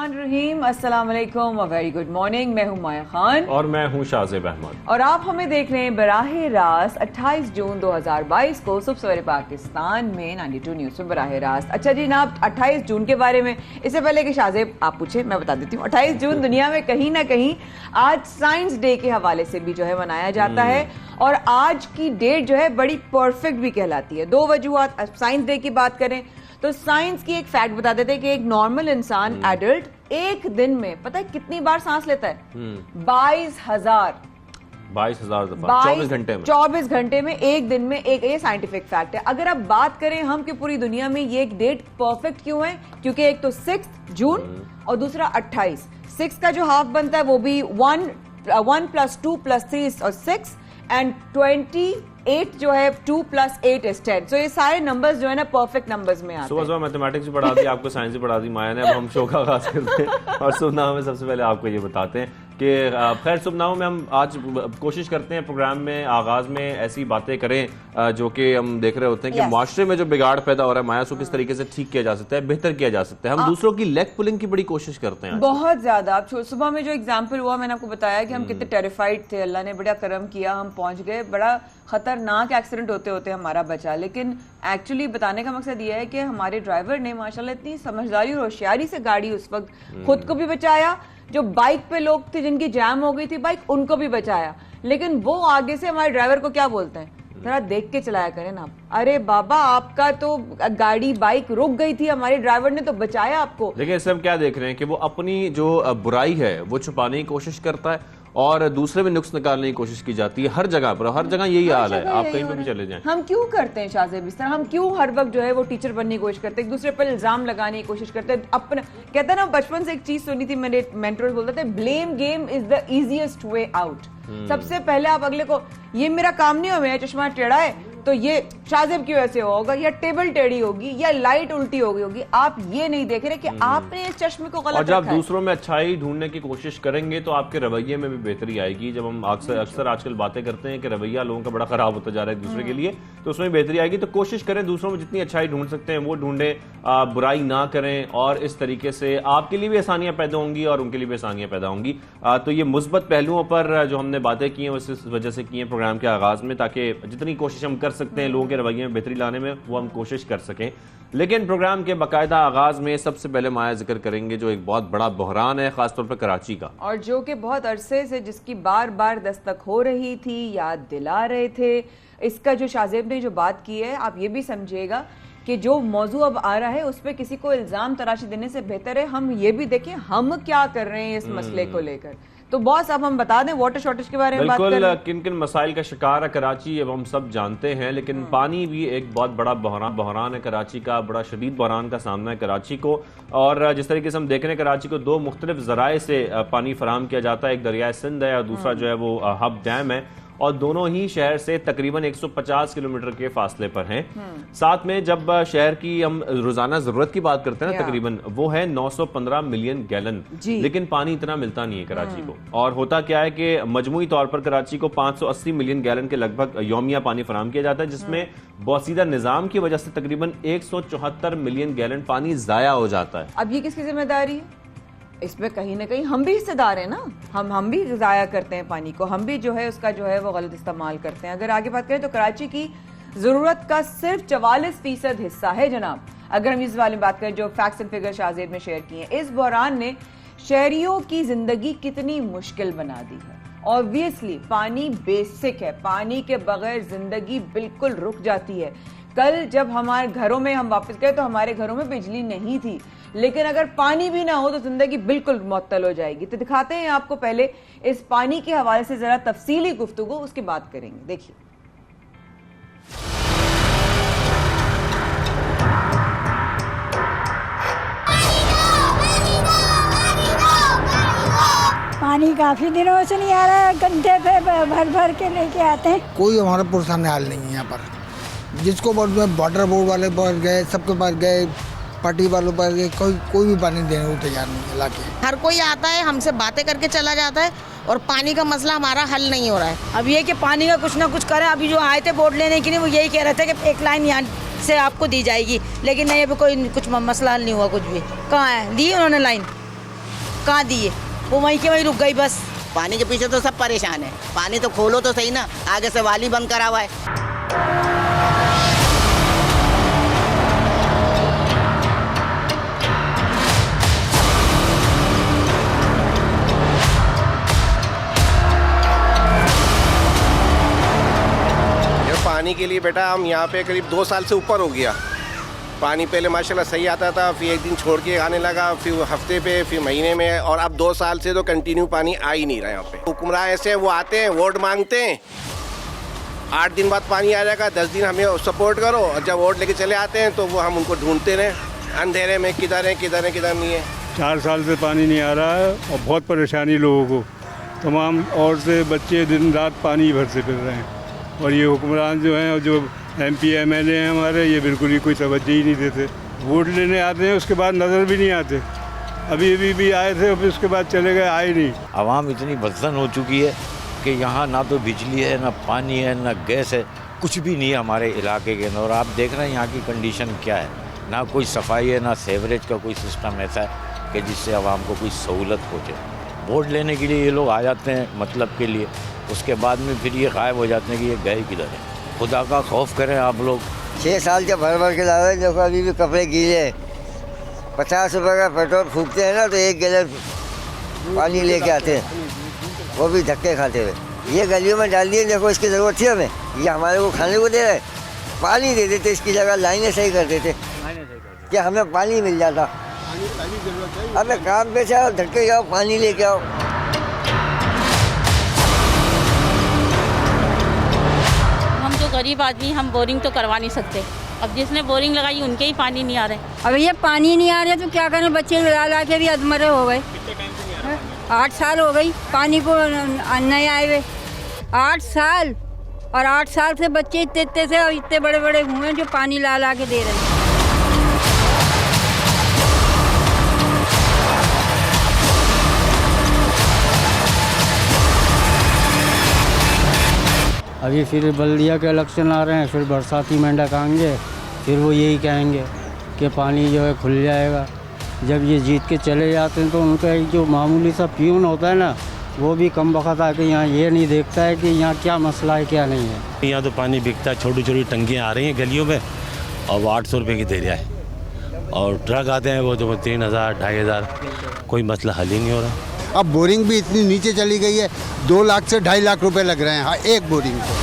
बिस्मिल्लाहिर्रहमानिर्रहीम, अस्सलाम वालेकुम, अ वेरी गुड मॉर्निंग। मैं हूं माया खान और मैं हूं शाहजेब अहमद और आप हमें देख रहे हैं बराह रास्त 28 जून 2022 को सुबह सवेरे पाकिस्तान में 92 न्यूज़ में बराह रास्त। अच्छा जी जनाब, 28 जून के बारे में इससे पहले कि शाहजेब आप पूछे मैं बता देती हूँ। 28 जून दुनिया में कहीं ना कहीं आज साइंस डे के हवाले से भी जो है मनाया जाता है और आज की डेट जो है बड़ी परफेक्ट भी कहलाती है। दो वजूहात। साइंस डे की बात करें तो साइंस की एक फैक्ट बता देते हैं कि एक नॉर्मल इंसान एडल्ट एक दिन में पता है कितनी बार सांस लेता है? 22,000 दफा 24 घंटे में 24 घंटे में एक दिन में एक, ये साइंटिफिक फैक्ट है। अगर आप बात करें हम कि पूरी दुनिया में ये एक डेट परफेक्ट क्यों है, क्योंकि एक तो 6 जून और दूसरा 28। 6 का जो हाफ बनता है वो भी 1 + 2 + 3 और 6 एंड 28 जो है 2 + 8 is 10। सो ये सारे नंबर्स जो है ना परफेक्ट नंबर्स में आते हैं। सुबह मैथमेटिक्स भी पढ़ा दी, आपको साइंस भी पढ़ा दी माया ने। अब हम शो का आगाज करते हैं और सुबह में सबसे पहले आपको ये बताते हैं कि खैर सुबह में हम आज कोशिश करते हैं प्रोग्राम में आगाज में ऐसी बातें करें जो कि हम देख रहे होते हैं कि माशरे में जो बिगाड़ पैदा हो रहा है माया सो किस तरीके से ठीक किया जा सकता है, बेहतर किया जा सकता है। हम दूसरों की लेग पुलिंग की बड़ी कोशिश करते हैं बहुत ज्यादा। अब सुबह में जो एग्जाम्पल हुआ मैंने आपको बताया कि हम कितने टेरिफाइड थे, अल्लाह ने बड़ा करम किया, हम पहुंच गए। बड़ा खतरनाक एक्सीडेंट होते होते हमारा बचा, लेकिन एक्चुअली बताने का मकसद यह है कि हमारे ड्राइवर ने माशाल्लाह इतनी समझदारी और होशियारी से गाड़ी उस वक्त खुद को भी बचाया, जो बाइक पे लोग थे जिनकी जैम हो गई थी बाइक उनको भी बचाया। लेकिन वो आगे से हमारे ड्राइवर को क्या बोलते हैं, जरा देख के चलाया करें ना। अरे बाबा आपका तो गाड़ी बाइक रुक गई थी, हमारे ड्राइवर ने तो बचाया आपको। देखिए इससे हम क्या देख रहे हैं कि वो अपनी जो बुराई है वो छुपाने की कोशिश करता है और दूसरे में नुक्स निकालने की कोशिश की जाती है। हर जगह पर, हर जगह यही हाल है, आप कहीं पे भी चले जाएं। हम क्यों करते हैं शाहजेब इस तरह? हम क्यों हर वक्त जो है वो टीचर बनने की कोशिश करते हैं, एक दूसरे पर इल्जाम लगाने की कोशिश करते हैं। अपना कहते हैं ना, बचपन से एक चीज सुनी थी, मेरे मेंटर्स बोलते थे blame game is the easiest way out. सबसे पहले आप अगले को, ये मेरा काम नहीं हो, मेरा चश्मा टेढ़ा है तो ये शाहजेब की वजह से होगा, या टेबल टेढ़ी होगी, या लाइट उल्टी हो गई होगी। आप ये नहीं देख रहे कि आपने इस चश्मे को गलत रखा है। और जब दूसरों में अच्छाई ढूंढने की कोशिश करेंगे तो आपके रवैये में भी बेहतरी आएगी। जब हम अक्सर आजकल बातें करते हैं कि रवैया लोगों का बड़ा खराब होता जा रहा है एक दूसरे के लिए, तो उसमें बेहतरी आएगी। तो कोशिश करें दूसरों में जितनी अच्छाई ढूंढ सकते हैं वो ढूंढें, बुराई ना करें और इस तरीके से आपके लिए भी आसानियां पैदा होंगी और उनके लिए भी आसानियां पैदा होंगी। तो ये मुस्बत पहलुओं पर जो हमने बातें की हैं उस वजह से की हैं प्रोग्राम के आगाज में, ताकि जितनी कोशिश हम कर सकते हैं लोगों के रवैये में बेहतरी लाने में वो हम कोशिश कर सकें। लेकिन प्रोग्राम के बाकायदा आगाज में सबसे पहले माया जिक्र करेंगे जो एक बहुत बड़ा बहरान है खासतौर पर कराची का, और जो कि बहुत अरसे से जिसकी बार बार दस्तक हो रही थी, याद दिला रहे थे। इसका जो शाहजेब ने जो बात की है, आप ये भी समझिएगा कि जो मौजू अब आ रहा है उस पर किसी को इल्जाम तराशी देने से बेहतर है हम ये भी देखें हम क्या कर रहे हैं इस मसले को लेकर। तो बॉस अब हम बता दें वाटर शॉर्टेज के बारे में बात करें। बिल्कुल, किन किन मसाइल का शिकार है कराची अब हम सब जानते हैं, लेकिन पानी भी एक बहुत बड़ा बहरान है कराची का, बड़ा शदीद बहरान का सामना है कराची को। और जिस तरीके से हम देख रहे हैं कराची को दो मुख्तलिफ जराए से पानी फराहम किया जाता है, एक दरिया सिंध है और दूसरा जो है वो हब डैम है, और दोनों ही शहर से तकरीबन 150 किलोमीटर के फासले पर हैं। साथ में जब शहर की हम रोजाना जरूरत की बात करते हैं ना, तकरीबन वो है 915 मिलियन गैलन, लेकिन पानी इतना मिलता नहीं है कराची को। और होता क्या है कि मजमूई तौर पर कराची को 580 मिलियन गैलन के लगभग यौमिया पानी फराहम किया जाता है, जिसमें बोसीदा निजाम की वजह से तकरीबन 174 मिलियन गैलन पानी जाया हो जाता है। अब ये किसकी जिम्मेदारी है? इसमें कहीं ना कहीं हम भी हिस्सेदार हैं ना, हम भी जाया करते हैं पानी को, हम भी जो है उसका जो है वो गलत इस्तेमाल करते हैं। अगर आगे बात करें तो कराची की जरूरत का सिर्फ 44% हिस्सा है जनाब। अगर हम इस वाले में बात करें जो फैक्ट्स एंड फिगर शाहजेब ने शेयर किए हैं, इस बहरान ने शहरियों की जिंदगी कितनी मुश्किल बना दी है। ऑब्वियसली पानी बेसिक है, पानी के बगैर जिंदगी बिल्कुल रुक जाती है। कल जब हमारे घरों में हम वापस गए तो हमारे घरों में बिजली नहीं थी, लेकिन अगर पानी भी ना हो तो जिंदगी बिल्कुल मुअत्तल हो जाएगी। तो दिखाते हैं आपको पहले इस पानी के हवाले से जरा तफसीली गुफ्तगू, उसकी बात करेंगे। देखिए पानी काफी दिनों से नहीं आ रहा है, गड्ढे पे भर भर के लेके आते हैं। कोई हमारा परेशानी हाल नहीं है यहाँ पर, जिसको वाटर बोर्ड वाले पर गए, सबके पास गए, पार्टी वालों पर गए, कोई भी पानी देने को तैयार नहीं है लाके। हर कोई आता है हमसे बातें करके चला जाता है और पानी का मसला हमारा हल नहीं हो रहा है। अब ये कि पानी का कुछ ना कुछ करें। अभी जो आए थे बोर्ड लेने के लिए वो यही कह रहे थे कि एक लाइन यहाँ से आपको दी जाएगी, लेकिन नहीं, अभी कोई कुछ मसला हल नहीं हुआ कुछ भी। कहाँ है दी उन्होंने लाइन? कहाँ दिए, वो वहीं के वहीं रुक गई बस। पानी के पीछे तो सब परेशान है, पानी तो खोलो तो सही ना, आगे से वाली बंद करा हुआ है। पानी के लिए बेटा हम यहाँ पे करीब 2 साल से ऊपर हो गया। पानी पहले माशाल्लाह सही आता था, फिर एक दिन छोड़ के आने लगा, फिर हफ्ते पे, फिर महीने में, और अब 2 साल से तो कंटिन्यू पानी आ ही नहीं रहा यहाँ पे। हुक्मरान ऐसे वो आते हैं, वोट मांगते हैं, 8 दिन बाद पानी आ जाएगा, 10 दिन हमें सपोर्ट करो, और जब वोट लेके चले आते हैं तो वो हम उनको ढूंढते रहे अंधेरे में, किधर है किधर है किधर नहीं है। 4 साल से पानी नहीं आ रहा है और बहुत परेशानी लोगों को, तमाम औरतें बच्चे दिन रात पानी भर से फिर रहे हैं। और ये हुक्मरान जो हैं और जो MP MLA हैं हमारे, ये बिल्कुल ही कोई तवज्जो ही नहीं देते। वोट लेने आते हैं, उसके बाद नज़र भी नहीं आते। अभी भी आए थे और फिर उसके बाद चले गए, आए नहीं। आवाम इतनी बदसन हो चुकी है कि यहाँ ना तो बिजली है, ना पानी है, ना गैस है, कुछ भी नहीं है हमारे इलाके के अंदर। और आप देख रहे हैं यहाँ की कंडीशन क्या है, ना कोई सफाई है, ना सीवरेज का कोई सिस्टम ऐसा है कि जिससे आवाम को कोई सहूलत पहुँचे। वोट लेने के लिए ये लोग आ जाते हैं मतलब के लिए, उसके बाद में फिर ये गायब हो जाते हैं कि ये गए किधर है। खुदा का खौफ करें आप लोग। 6 साल के भर के ला रहे हैं, देखो अभी भी कपड़े गीले हैं। 50 रुपये का पेट्रोल फूकते हैं ना तो 1 गैलन पानी लेके आते हैं, वो भी धक्के खाते हुए। ये गलियों में डाल दिए, देखो इसकी ज़रूरत थी हमें, ये हमारे को खाने को दे रहे, पानी दे देते, इसकी जगह लाइनें सही कर देते कि हमें पानी मिल जाता। अब काम पे से आओ, धक्के जाओ, पानी लेके आओ। हम जो गरीब आदमी, हम बोरिंग तो करवा नहीं सकते। अब जिसने बोरिंग लगाई उनके ही पानी नहीं आ रहे। अब ये पानी नहीं आ रहे तो क्या करें, बच्चे ला के भी अधमरे हो गए। 8 साल हो गई पानी को नहीं आए हुए, 8 साल। और 8 साल से बच्चे इतने से और इतने बड़े बड़े हुए हैं जो पानी ला के दे रहे हैं। अभी फिर बल्दिया के इलेक्शन आ रहे हैं, फिर बरसाती मेंढक आएंगे, फिर वो यही कहेंगे कि पानी जो है खुल जाएगा। जब ये जीत के चले जाते हैं तो उनका जो मामूली सा प्यून होता है ना, वो भी कम वक्त आके यहाँ ये नहीं देखता है कि यहाँ क्या मसला है क्या नहीं है। यहाँ तो पानी बिकता है, छोटी छोटी टंकियाँ आ रही हैं गलियों में और वो 800 रुपये की दे रहा है, और ट्रक आते हैं वो तो 3000 2500, कोई मसला हल ही नहीं हो रहा। अब बोरिंग भी इतनी नीचे चली गई है, 2 लाख से 2.5 लाख रुपए लग रहे हैं हाँ एक बोरिंग को।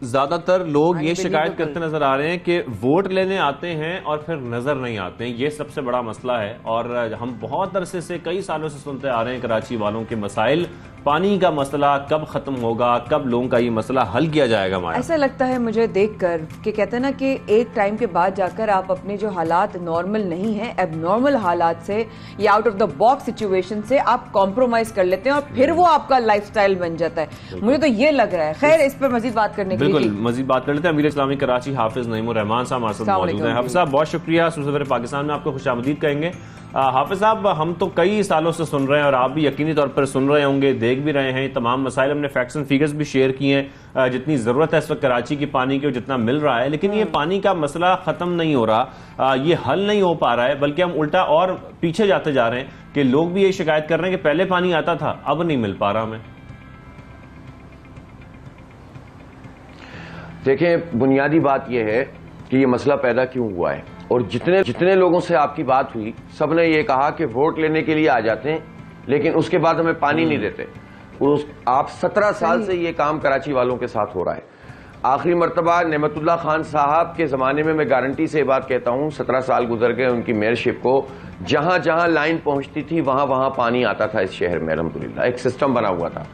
ज्यादातर लोग ये शिकायत करते नजर आ रहे हैं कि वोट लेने आते हैं और फिर नजर नहीं आते हैं। ये सबसे बड़ा मसला है और हम बहुत अरसे से, कई सालों से सुनते आ रहे हैं कराची वालों के मसाइल। पानी का मसला कब खत्म होगा, कब लोगों का ये मसला हल किया जाएगा? हमारा ऐसा लगता है मुझे देखकर कि कहते हैं ना कि एक टाइम के बाद जाकर आप अपने जो हालात नॉर्मल नहीं है, एबनॉर्मल हालात से या out of the box situation से आप कॉम्प्रोमाइज कर लेते हैं और फिर वो आपका लाइफस्टाइल बन जाता है। मुझे तो ये लग रहा है। खैर, इस पर मजीद बात करने के लिए बिल्कुल मजीद बात कर लेते हैं। अमीर इस्लामी कराची हाफिज नईमुर रहमान साहब हमारे साथ मौजूद हैं। हाफिज साहब बहुत शुक्रिया, सवेरे पाकिस्तान में आपको खुशामदीद कहेंगे। हाफिज साहब, हम तो कई सालों से सुन रहे हैं और आप भी यकीनी तौर पर सुन रहे होंगे, देख भी रहे हैं तमाम मसाइल। हमने फैक्ट्स एंड फिगर्स भी शेयर किए हैं, जितनी जरूरत है इस वक्त कराची की पानी की और जितना मिल रहा है, लेकिन ये पानी का मसला खत्म नहीं हो रहा, ये हल नहीं हो पा रहा है, बल्कि हम उल्टा और पीछे जाते जा रहे हैं कि लोग भी ये शिकायत कर रहे हैं कि पहले पानी आता था, अब नहीं मिल पा रहा हमें। देखें, बुनियादी बात यह है कि ये मसला पैदा क्यों हुआ है, और जितने लोगों से आपकी बात हुई सब ने ये कहा कि वोट लेने के लिए आ जाते हैं लेकिन उसके बाद हमें पानी नहीं देते। आप 17 साल से ये काम कराची वालों के साथ हो रहा है। आखिरी मरतबा नेमतुल्लाह खान साहब के ज़माने में, मैं गारंटी से ये बात कहता हूँ, 17 साल गुजर गए उनकी मेयरशिप को, जहाँ जहाँ लाइन पहुँचती थी वहाँ वहाँ पानी आता था इस शहर में। अल्हम्दुलिल्लाह एक सिस्टम बना हुआ था,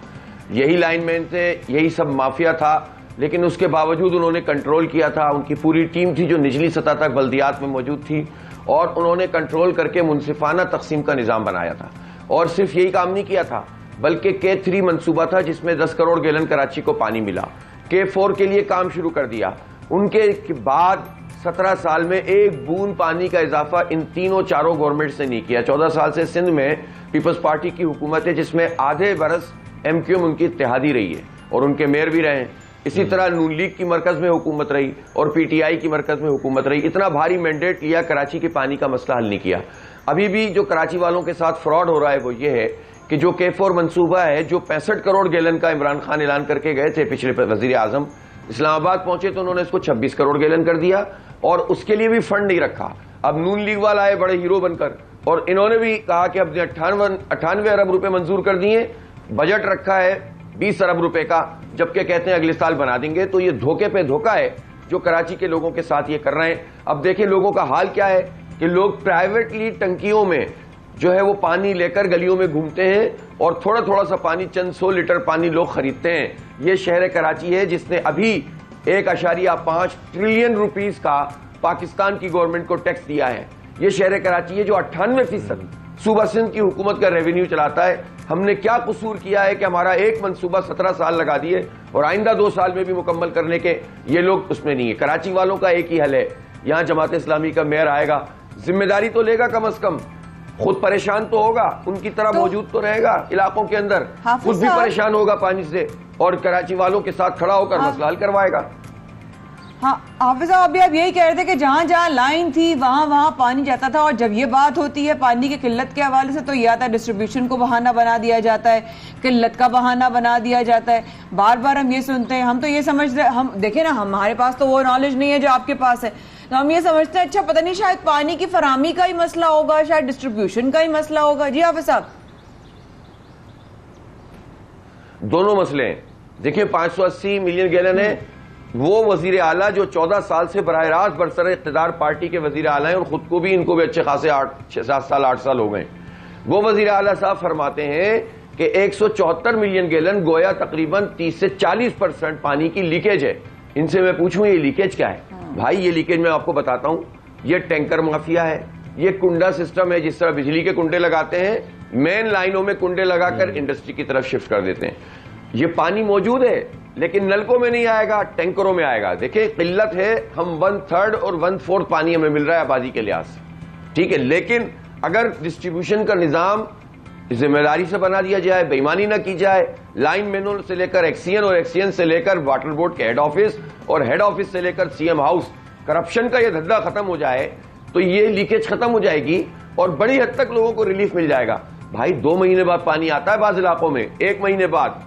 यही लाइनमैन थे, यही सब माफिया था, लेकिन उसके बावजूद उन्होंने कंट्रोल किया था। उनकी पूरी टीम थी जो निचली सतह तक बल्दियात में मौजूद थी, और उन्होंने कंट्रोल करके मुनसिफाना तकसीम का निज़ाम बनाया था। और सिर्फ यही काम नहीं किया था, बल्कि K3 मंसूबा था जिसमें 10 करोड़ गैलन कराची को पानी मिला। K4 के लिए काम शुरू कर दिया। उनके बाद 17 साल में एक बूंद पानी का इजाफा इन तीनों चारों गवर्नमेंट से नहीं किया। 14 साल से सिंध में पीपल्स पार्टी की हुकूमत है जिसमें आधे बरस MQM उनकी इत्तेहादी रही है और उनके मेयर भी रहे हैं। इसी तरह नून लीग की मरकज में हुकूमत रही और पीटीआई की मरकज में हुकूमत रही। इतना भारी मैंडेट लिया, कराची के पानी का मसला हल नहीं किया। अभी भी जो कराची वालों के साथ फ्रॉड हो रहा है वो ये है कि जो K4 मंसूबा है, जो 65 करोड़ गैलन का इमरान खान ऐलान करके गए थे पिछले वजीर आजम, इस्लामाबाद पहुंचे तो उन्होंने इसको 26 करोड़ गैलन कर दिया और उसके लिए भी फंड नहीं रखा। अब नून लीग वाला आए बड़े हीरो बनकर और इन्होंने भी कहा कि अब 98 अरब रुपए मंजूर कर दिए, बजट रखा है 20 अरब रुपए का, जबकि कहते हैं अगले साल बना देंगे। तो ये धोखे पे धोखा है जो कराची के लोगों के साथ ये कर रहे हैं। अब देखिए लोगों का हाल क्या है कि लोग प्राइवेटली टंकियों में जो है वो पानी लेकर गलियों में घूमते हैं और थोड़ा थोड़ा सा पानी, चंद 100 लीटर पानी लोग खरीदते हैं। ये शहर कराची है जिसने अभी 1.5 ट्रिलियन रुपीस का पाकिस्तान की गवर्नमेंट को टैक्स दिया है। ये शहर कराची है जो 98% सूबा सिंध की हुकूमत का रेवेन्यू चलाता है। हमने क्या कसूर किया है कि हमारा एक मंसूबा 17 साल लगा दिए और आइंदा 2 साल में भी मुकम्मल करने के ये लोग उसमें नहीं है। कराची वालों का एक ही हल है, यहां जमात इस्लामी का मेयर आएगा, जिम्मेदारी तो लेगा, कम अज कम खुद परेशान तो होगा, उनकी तरह मौजूद तो रहेगा इलाकों के अंदर, खुद भी परेशान होगा पानी से और कराची वालों के साथ खड़ा होकर मसला हल करवाएगा। हाँ हाफिज साहब, अभी आप यही कह रहे थे कि जहां जहां लाइन थी वहां वहां पानी जाता था और जब ये बात होती है पानी की किल्लत के हवाले से तो यह आता है डिस्ट्रीब्यूशन को बहाना बना दिया जाता है, किल्लत का बहाना बना दिया जाता है। बार बार हम ये सुनते हैं, हम तो ये समझ रहे, हम देखें ना, हमारे पास तो वो नॉलेज नहीं है जो आपके पास है, तो हम ये समझते हैं अच्छा पता नहीं शायद पानी की फराहमी का ही मसला होगा, शायद डिस्ट्रीब्यूशन का ही मसला होगा। जी हाफिज साहब, दोनों मसले हैं। देखिए 580 मिलियन गैलन है, वो वजीर आला जो 14 साल से बराह रास्त बरसर इख्तिदार पार्टी के वजीर आला हैं और खुद को भी, इनको भी अच्छे खासे 8 साल हो गए, वो वजीर आला साहब फरमाते हैं कि 174 मिलियन गैलन गोया तकरीबन 30 से 40% पानी की लीकेज है। इनसे मैं पूछूं ये लीकेज क्या है? भाई ये लीकेज मैं आपको बताता हूं, ये टैंकर माफिया है, ये कुंडा सिस्टम है, जिस तरह बिजली के कुंडे लगाते हैं, मेन लाइनों में कुंडे लगाकर इंडस्ट्री की तरफ शिफ्ट कर देते हैं। ये पानी मौजूद है लेकिन नलकों में नहीं आएगा, टैंकरों में आएगा। देखिए किल्लत है, हम 1/3 और 1/4 पानी हमें मिल रहा है आबादी के लिहाज से, ठीक है, लेकिन अगर डिस्ट्रीब्यूशन का निजाम जिम्मेदारी से बना दिया जाए, बेईमानी ना की जाए, लाइन मैनों से लेकर एक्सीएन और एक्सीएन से लेकर वाटर बोर्ड के हेड ऑफिस और हेड ऑफिस से लेकर सीएम हाउस, करप्शन का ये धंधा खत्म हो जाए तो ये लीकेज खत्म हो जाएगी और बड़ी हद तक लोगों को रिलीफ मिल जाएगा। भाई 2 महीने बाद पानी आता है बाज इलाकों में, 1 महीने बाद,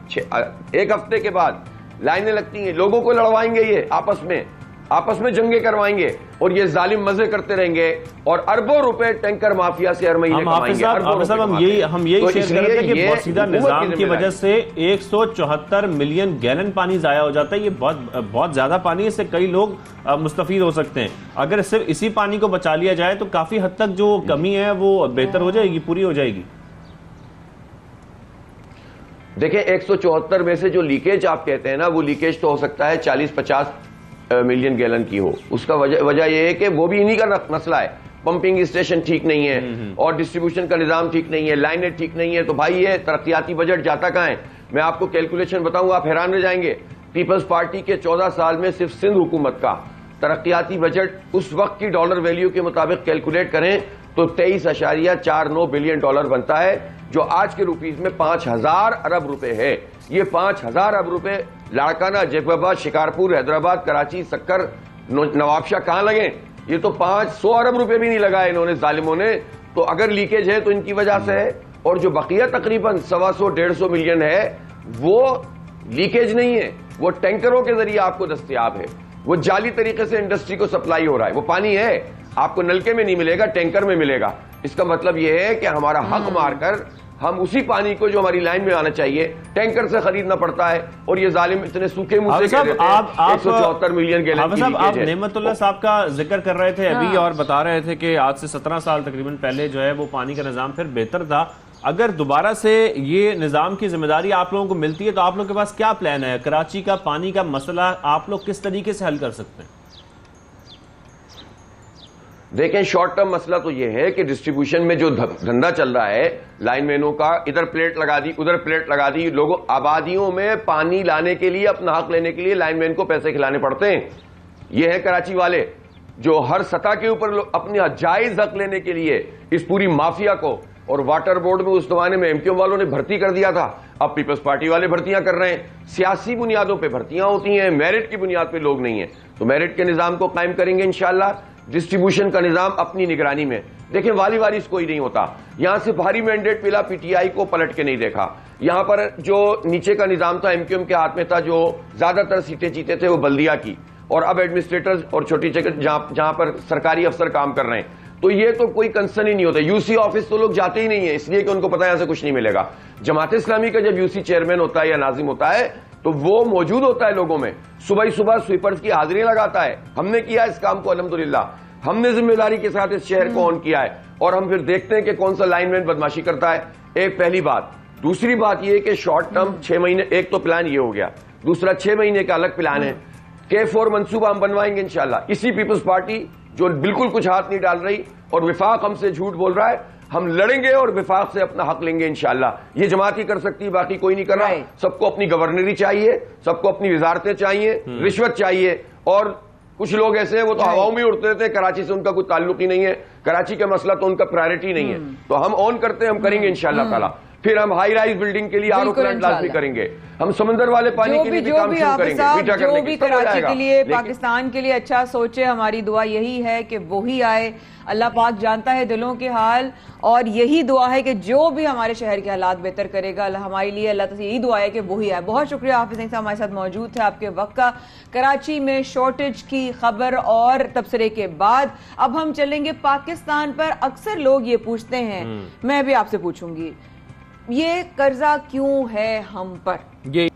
1 हफ्ते के बाद लाइनें लगती हैं, लोगों को लड़वाएंगे, ये आपस में जंगे करवाएंगे और ये जालिम मजे करते रहेंगे और अरबों रुपए टैंकर माफिया से हर महीने कमाएंगे। हम यही शेयर कर रहे थे कि बहुत सीधा निजाम की वजह से 174 मिलियन गैलन पानी जाया हो जाता है। ये बहुत ज्यादा पानी है, इससे कई लोग मुस्तफीद हो सकते हैं। अगर सिर्फ इसी पानी को बचा लिया जाए तो काफी हद तक जो कमी है वो बेहतर हो जाएगी, पूरी हो जाएगी। देखिए 174 में से जो लीकेज आप कहते हैं ना, वो लीकेज तो हो सकता है 40-50 मिलियन गैलन की हो। उसका वजह यह है कि वो भी इन्हीं का मसला है, पंपिंग स्टेशन ठीक नहीं है और डिस्ट्रीब्यूशन का निजाम ठीक नहीं है, लाइनें ठीक नहीं है। तो भाई ये तरक्याती बजट जाता कहां है? मैं आपको कैलकुलेशन बताऊंगा, आप हैरान रह जाएंगे। पीपल्स पार्टी के 14 साल में सिर्फ सिंध हुकूमत का तरक्याती बजट उस वक्त की डॉलर वैल्यू के मुताबिक कैलकुलेट करें तो 23.49 बिलियन डॉलर बनता है, जो आज के रुपीज में 5000 अरब रुपए है। ये 5000 अरब रुपए लाड़काना, जैफराबाद, शिकारपुर, हैदराबाद, कराची, सक्कर, नवाबशाह कहां लगे? ये तो 500 अरब रुपए भी नहीं लगाए इन्होंने, जालिमों ने। तो अगर लीकेज है तो इनकी वजह से है, और जो बकिया तकरीबन 125-150 मिलियन है वो लीकेज नहीं है, वो टैंकरों के जरिए आपको दस्तयाब है, वो जाली तरीके से इंडस्ट्री को सप्लाई हो रहा है। वो पानी है, आपको नलके में नहीं मिलेगा, टैंकर में मिलेगा। इसका मतलब यह है कि हमारा हक मारकर हम उसी पानी को जो हमारी लाइन में आना चाहिए टैंकर से खरीदना पड़ता है, और ये जालिम इतने सूखे मुंह से कहते हैं 174 मिलियन गैलन की लीकेज है। आप नेमतुल्लाह साहब का जिक्र कर रहे थे अभी और बता रहे थे कि आज से 17 साल तकरीबन पहले जो है वो पानी का निजाम फिर बेहतर था। अगर दोबारा से ये निजाम की जिम्मेदारी आप लोगों को मिलती है तो आप लोगों के पास क्या प्लान है? कराची का पानी का मसला आप लोग किस तरीके से हल कर सकते हैं? देखें, शॉर्ट टर्म मसला तो यह है कि डिस्ट्रीब्यूशन में जो धंधा चल रहा है लाइनमैनों का, इधर प्लेट लगा दी उधर प्लेट लगा दी, लोगों आबादियों में पानी लाने के लिए, अपना हक लेने के लिए लाइनमैन को पैसे खिलाने पड़ते हैं। ये है कराची वाले जो हर सतह के ऊपर अपने जायज हक लेने के लिए इस पूरी माफिया को, और वाटर बोर्ड में उस जमाने में एमक्यूएम वालों ने भर्ती कर दिया था। अब पीपल्स पार्टी वाले भर्तियां कर रहे हैं, सियासी बुनियादों पे भर्तियां होती हैं, मेरिट की बुनियाद पे लोग नहीं है, तो मेरिट के निजाम को कायम करेंगे इंशाल्लाह। डिस्ट्रीब्यूशन का निजाम अपनी निगरानी में। देखिए वाली वारिस कोई नहीं होता, यहां से भारी मैंडेट मिला, पीटीआई को पलट के नहीं देखा। यहां पर जो नीचे का निजाम था एमक्यूएम के हाथ में था, जो ज्यादातर सीटें जीते थे वो बल्दिया की, और अब एडमिनिस्ट्रेटर्स और छोटी जगह जहां पर सरकारी अफसर काम कर रहे हैं, तो ये तो कोई कंसर्न ही नहीं होता। यूसी ऑफिस तो लोग जाते ही नहीं है, इसलिए कि उनको पता है यहां से कुछ नहीं मिलेगा। जमात इस्लामी का जब यूसी चेयरमैन होता है या नाजिम होता है तो वो मौजूद होता है लोगों में, सुबह ही सुबह स्वीपर्स की हाजिरियां लगाता है। हमने किया इस काम को अल्हम्दुलिल्लाह, हमने जिम्मेदारी के साथ इस शहर को ऑन किया है, और हम फिर देखते हैं कि कौन सा लाइनमैन बदमाशी करता है। एक पहली बात। दूसरी बात यह कि शॉर्ट टर्म 6 महीने, एक तो प्लान ये हो गया, दूसरा 6 महीने का अलग प्लान है। K4 मंसूबा हम बनवाएंगे इंशाल्लाह। इसी पीपल्स पार्टी जो बिल्कुल कुछ हाथ नहीं डाल रही और विफाक हमसे झूठ बोल रहा है, हम लड़ेंगे और विफाक से अपना हक लेंगे इंशाल्लाह। ये जमात ही कर सकती है, बाकी कोई नहीं कर रहा। सबको अपनी गवर्नरी चाहिए, सबको अपनी वजारतें चाहिए, रिश्वत चाहिए, और कुछ लोग ऐसे हैं वो तो हवाओं में उड़ते रहते हैं, कराची से उनका कोई ताल्लुक ही नहीं है, कराची का मसला तो उनका प्रायोरिटी नहीं है। तो हम ऑन करते हैं, हम करेंगे इंशाल्लाह ताला। फिर हम हाई राइज बिल्डिंग के लिए आरओ प्लांट लाजमी करेंगे, हम समंदर वाले पानी के लिए भी काम शुरू करेंगे। जो भी कराची के लिए, पाकिस्तान के लिए अच्छा सोचे, हमारी दुआ यही है कि वो ही आए। अल्लाह पाक जानता है दिलों के हाल, और यही दुआ है कि जो भी हमारे शहर के हालात बेहतर करेगा हमारे लिए, अल्लाह से यही दुआ है कि वो ही आए। बहुत शुक्रिया हाफिज साहब हमारे साथ मौजूद थे, आपके वक्त का। कराची में शॉर्टेज की खबर और तबसरे के बाद अब हम चलेंगे पाकिस्तान पर। अक्सर लोग ये पूछते हैं, मैं भी आपसे पूछूंगी, ये कर्जा क्यों है हम पर?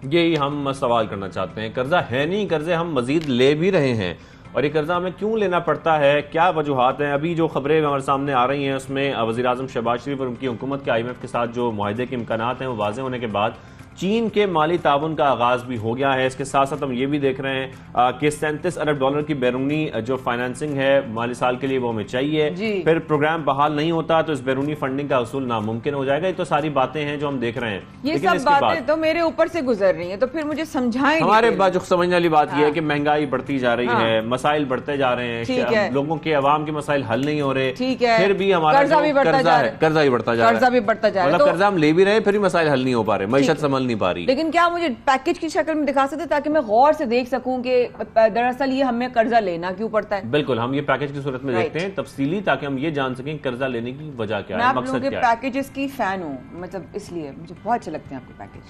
यही हम सवाल करना चाहते हैं। कर्जा है नहीं, कर्जे हम मजीद ले भी रहे हैं, और ये कर्जा हमें क्यों लेना पड़ता है, क्या वजूहात हैं? अभी जो खबरें हमारे सामने आ रही हैं उसमें वज़ीर आज़म शहबाज शरीफ और उनकी हुकूमत के IMF के साथ जो मुआहदे के इम्कानात हैं वो वाज़ेह होने के बाद चीन के माली ताउन का आगाज भी हो गया है। इसके साथ साथ हम ये भी देख रहे हैं कि 37 अरब डॉलर की बैरूनी जो फाइनेंसिंग है माली साल के लिए वो हमें चाहिए। फिर प्रोग्राम बहाल नहीं होता तो इस बैरूनी फंडिंग का उसूल नामुमकिन हो जाएगा। ये तो सारी बातें हैं जो हम देख रहे हैं। ये सब बातें तो मेरे ऊपर से गुजर रही हैं, तो फिर मुझे समझाएं। हमारे पास जो समझने वाली बात यह है कि महंगाई बढ़ती जा रही है, मसाइल बढ़ते जा रहे हैं, लोगों के अवाम के मसाइल हल नहीं हो रहे, फिर भी हमारा कर्जा भी बढ़ता जा रहा है, कर्जा भी बढ़ता जा रहा है, मतलब कर्जा हम ले भी रहे फिर भी मसाइल हल नहीं हो पा रहे, मईशत संभल नहीं पा रही। लेकिन क्या मुझे पैकेज की शक्ल में दिखा सकते ताकि मैं गौर से देख सकूं कि दरअसल ये हमें कर्जा लेना क्यों पड़ता है? बिल्कुल, हम ये पैकेज की सूरत में देखते हैं तफसीली, ताकि हम ये जान सकें कर्जा लेने की वजह क्या है, मकसद क्या है। पैकेजेस की फैन हूं, मतलब इसलिए मुझे बहुत अच्छे लगते हैं आपके पैकेज।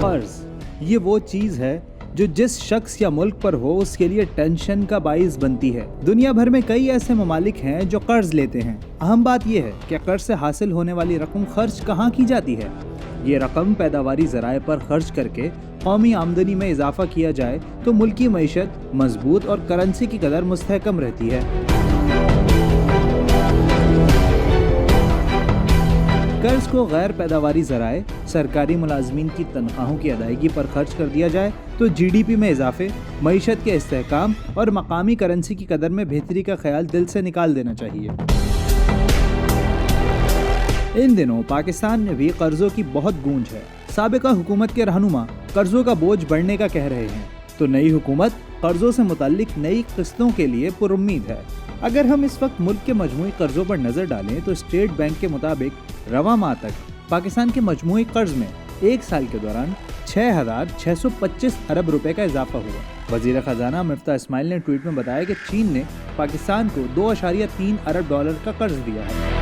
कर्ज ये वो चीज है जो जिस शख्स या मुल्क पर हो उसके लिए टेंशन का बाइस बनती है। दुनिया भर में कई ऐसे ममालिक हैं जो कर्ज लेते हैं। अहम बात यह है कि कर्ज से हासिल होने वाली रकम खर्च कहाँ की जाती है। ये रकम पैदावारी ज़राए पर खर्च करके कौमी आमदनी में इजाफा किया जाए तो मुल्क की मईशत मजबूत और करेंसी की कदर मुस्तहकम रहती है। कर्ज को गैर पैदावारी ज़राए, सरकारी मुलाजमीन की तनख्वाहों की अदायगी पर खर्च कर दिया जाए तो GDP में इजाफे, मईशत के इस्तेहकाम और मकामी करेंसी की कदर में बेहतरी का ख्याल दिल से निकाल देना चाहिए। इन दिनों पाकिस्तान में भी कर्जों की बहुत गूंज है। साबिका हुकूमत के रहनुमा कर्जों का बोझ बढ़ने का कह रहे हैं, तो नई हुकूमत कर्जों से मुताल्लिक नई किस्तों के लिए पुरुम्मीद है। अगर हम इस वक्त मुल्क के मजमूई कर्जों पर नजर डालें तो स्टेट बैंक के मुताबिक रवा माह तक पाकिस्तान के मजमूई कर्ज में एक साल के दौरान 6,625 अरब रुपए का इजाफा हुआ। वजीर खजाना मिफ्ता इस्माइल ने ट्वीट में बताया कि चीन ने पाकिस्तान को 2.3 अरब डॉलर का कर्ज दिया है।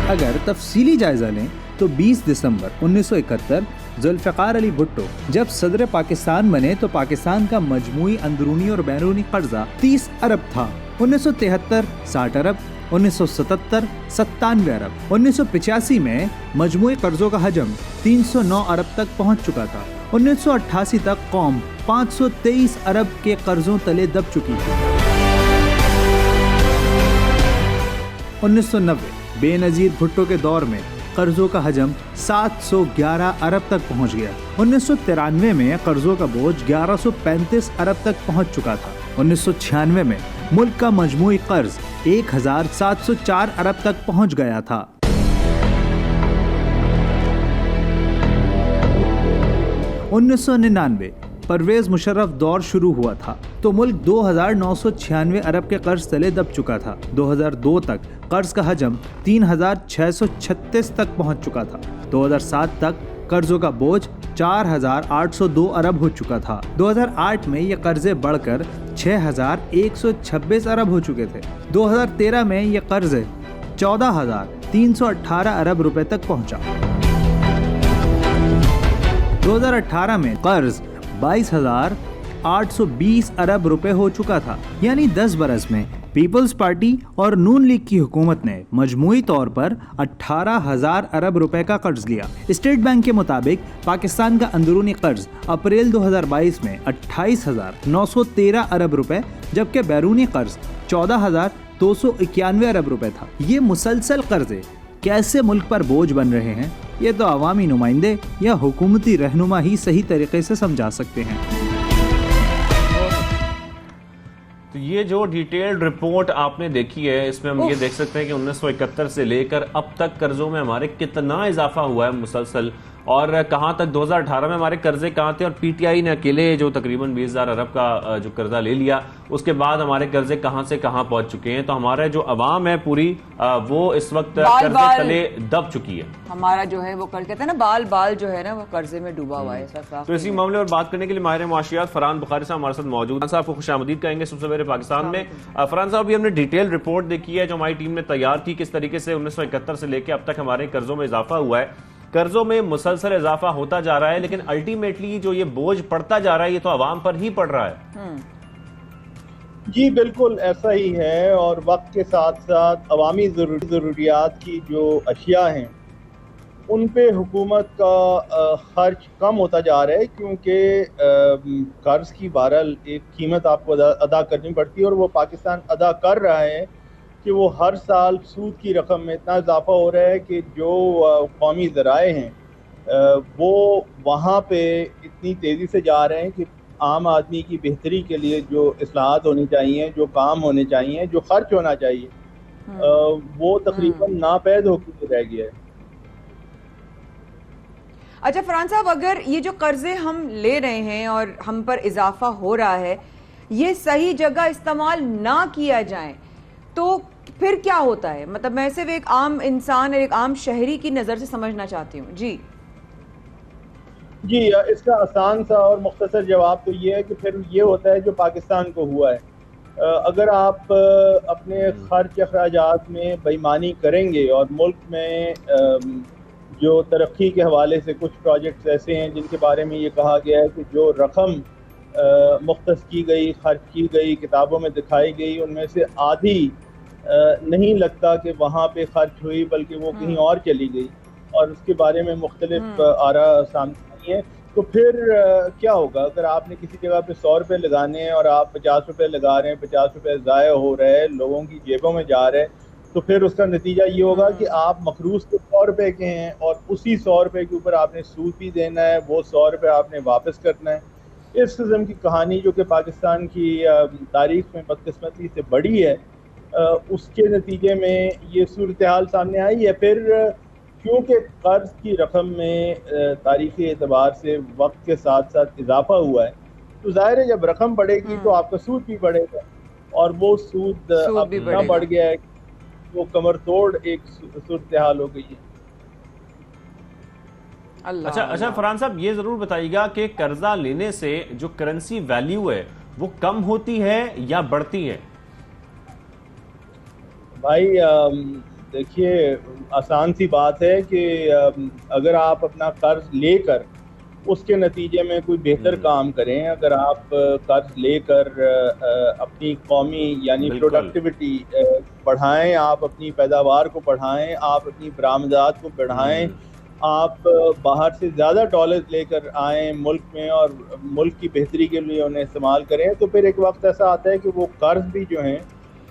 अगर तफसीली जायजा लें तो 20 दिसंबर 1971 जुल्फ़िकार अली भुट्टो जब सदर पाकिस्तान बने तो पाकिस्तान का मजमूई अंदरूनी और बैरूनी कर्जा 30 अरब था। 1973 60 अरब, 1977 97 अरब, 1985 में मजमूई कर्जों का हजम 309 अरब तक पहुंच चुका था। 1988 तक कौम 523 अरब के कर्जों तले दब चुकी थी। 1990 बेनजीर भुट्टो के दौर में कर्जों का हजम 711 अरब तक पहुंच गया। 1993 में कर्जों का बोझ 1135 अरब तक पहुंच चुका था। 1996 में मुल्क का मजमूई कर्ज 1704 अरब तक पहुंच गया था। 1999 परवेज मुशर्रफ दौर शुरू हुआ था तो मुल्क 2,996 अरब के कर्ज तले दब चुका था। 2002 तक कर्ज का हजम 3,636 तक पहुंच चुका था। 2007 तक कर्जों का बोझ 4,802 अरब हो चुका था। 2008 में ये कर्जे बढ़कर 6,126 अरब हो चुके थे। 2013 में ये कर्जे 14,318 अरब रुपए तक पहुंचा। 2018 में कर्ज 22,820 अरब रुपए हो चुका था। यानी 10 बरस में पीपल्स पार्टी और नून लीग की हुकूमत ने मजमूई तौर पर 18,000 अरब रुपए का कर्ज लिया। स्टेट बैंक के मुताबिक पाकिस्तान का अंदरूनी कर्ज अप्रैल 2022 में 28,913 अरब रुपए जबकि बैरूनी कर्ज 14,291 अरब रुपए था। ये मुसलसल कर्जे कैसे मुल्क पर बोझ बन रहे हैं, ये तो अवामी नुमाइंदे या हुकूमती रहनुमा ही सही तरीके से समझा सकते हैं। तो ये जो डिटेल्ड रिपोर्ट आपने देखी है, इसमें हम ये देख सकते हैं कि 1971 से लेकर अब तक कर्जों में हमारे कितना इजाफा हुआ है मुसलसल, और कहां तक 2018 में हमारे कर्जे कहां थे, और पीटीआई ने अकेले जो तकरीबन 20,000 अरब का जो कर्जा ले लिया, उसके बाद हमारे कर्जे कहां से कहां पहुंच चुके हैं। तो हमारा जो अवाम है पूरी वो इस वक्त कर्जे तले दब चुकी है। हमारा जो है वो कहते हैं ना बाल बाल जो है ना वो कर्जे में डूबा हुआ है। तो इसी मामले पर बात करने के लिए माहिर मुआशियात फरहान बुखारी साहब हमारे साथ मौजूद हैं। साहब को खुशामदीद कहेंगे सबसे पहले पाकिस्तान में। फरहान साहब, अभी हमने डिटेल रिपोर्ट देखी है जो हमारी टीम ने तैयार की, किस तरीके से 1971 से लेकर अब तक हमारे कर्जों में इजाफा हुआ है। कर्जों में मुसलसल इजाफा होता जा रहा है, लेकिन अल्टीमेटली जो ये बोझ पड़ता जा रहा है ये तो आवाम पर ही पड़ रहा है। जी बिल्कुल ऐसा ही है, और वक्त के साथ साथ अवामी ज़रूरियात की जो अशिया हैं उन पे हुकूमत का खर्च कम होता जा रहा है, क्योंकि कर्ज की बहरहाल एक कीमत आपको अदा करनी पड़ती है, और वो पाकिस्तान अदा कर रहा है कि वो हर साल सूद की रकम में इतना इजाफा हो रहा है कि जो कौमी ज़राए हैं वो वहाँ पे इतनी तेज़ी से जा रहे हैं कि आम आदमी की बेहतरी के लिए जो इस्लाहात होनी चाहिए, जो काम होने चाहिए, जो खर्च होना चाहिए, वो तकरीबन नापैद होकर रह गया है। अच्छा फरहान साहब, अगर ये जो कर्जे हम ले रहे हैं और हम पर इजाफा हो रहा है, ये सही जगह इस्तेमाल ना किया जाए तो फिर क्या होता है? मतलब मैं सिर्फ एक आम इंसान और एक आम शहरी की नज़र से समझना चाहती हूँ। जी इसका आसान सा और मुख्तसर जवाब तो ये है कि फिर ये होता है जो पाकिस्तान को हुआ है। अगर आप अपने खर्च अखराजात में बेईमानी करेंगे और मुल्क में जो तरक्की के हवाले से कुछ प्रोजेक्ट्स ऐसे हैं जिनके बारे में ये कहा गया है कि जो रकम मुख्तस की गई, खर्च की गई, किताबों में दिखाई गई, उनमें से आधी नहीं लगता कि वहाँ पे खर्च हुई, बल्कि वो कहीं और चली गई, और उसके बारे में मुख्तलिफ आरा सामने आई है। तो फिर क्या होगा? अगर आपने किसी जगह पे 100 रुपये लगाने हैं और आप 50 रुपये लगा रहे हैं, 50 रुपये ज़ाया हो रहे हैं, लोगों की जेबों में जा रहे हैं, तो फिर उसका नतीजा ये होगा कि आप मखरूज तो 100 रुपये के हैं और उसी 100 रुपये के ऊपर आपने सूद भी देना है, वो 100 रुपये आपने वापस करना है। इस किस्म की कहानी जो कि पाकिस्तान की तारीख में बदकिस्मती से बड़ी है, उसके नतीजे में ये सूरत हाल सामने आई है। फिर क्योंकि कर्ज की रकम में तारीख़ी एतबार से वक्त के साथ साथ इजाफा हुआ है, तो ज़ाहिर है जब रकम बढ़ेगी तो आपका सूद भी बढ़ेगा, और वो सूद अब इतना बढ़ गया है वो कमर तोड़ एक सूरत हाल हो गई है। अच्छा फरहान साहब, ये जरूर बताइएगा कि कर्जा लेने से जो करेंसी वैल्यू है वो कम होती है या बढ़ती है? भाई देखिए, आसान सी बात है कि अगर आप अपना कर्ज लेकर उसके नतीजे में कोई बेहतर काम करें, अगर आप कर्ज लेकर अपनी कौमी यानी प्रोडक्टिविटी बढ़ाएं, आप अपनी पैदावार को बढ़ाएं, आप अपनी बरामदात को बढ़ाएं, आप बाहर से ज़्यादा डॉलर लेकर आएँ मुल्क में और मुल्क की बेहतरी के लिए उन्हें इस्तेमाल करें, तो फिर एक वक्त ऐसा आता है कि वो कर्ज भी जो हैं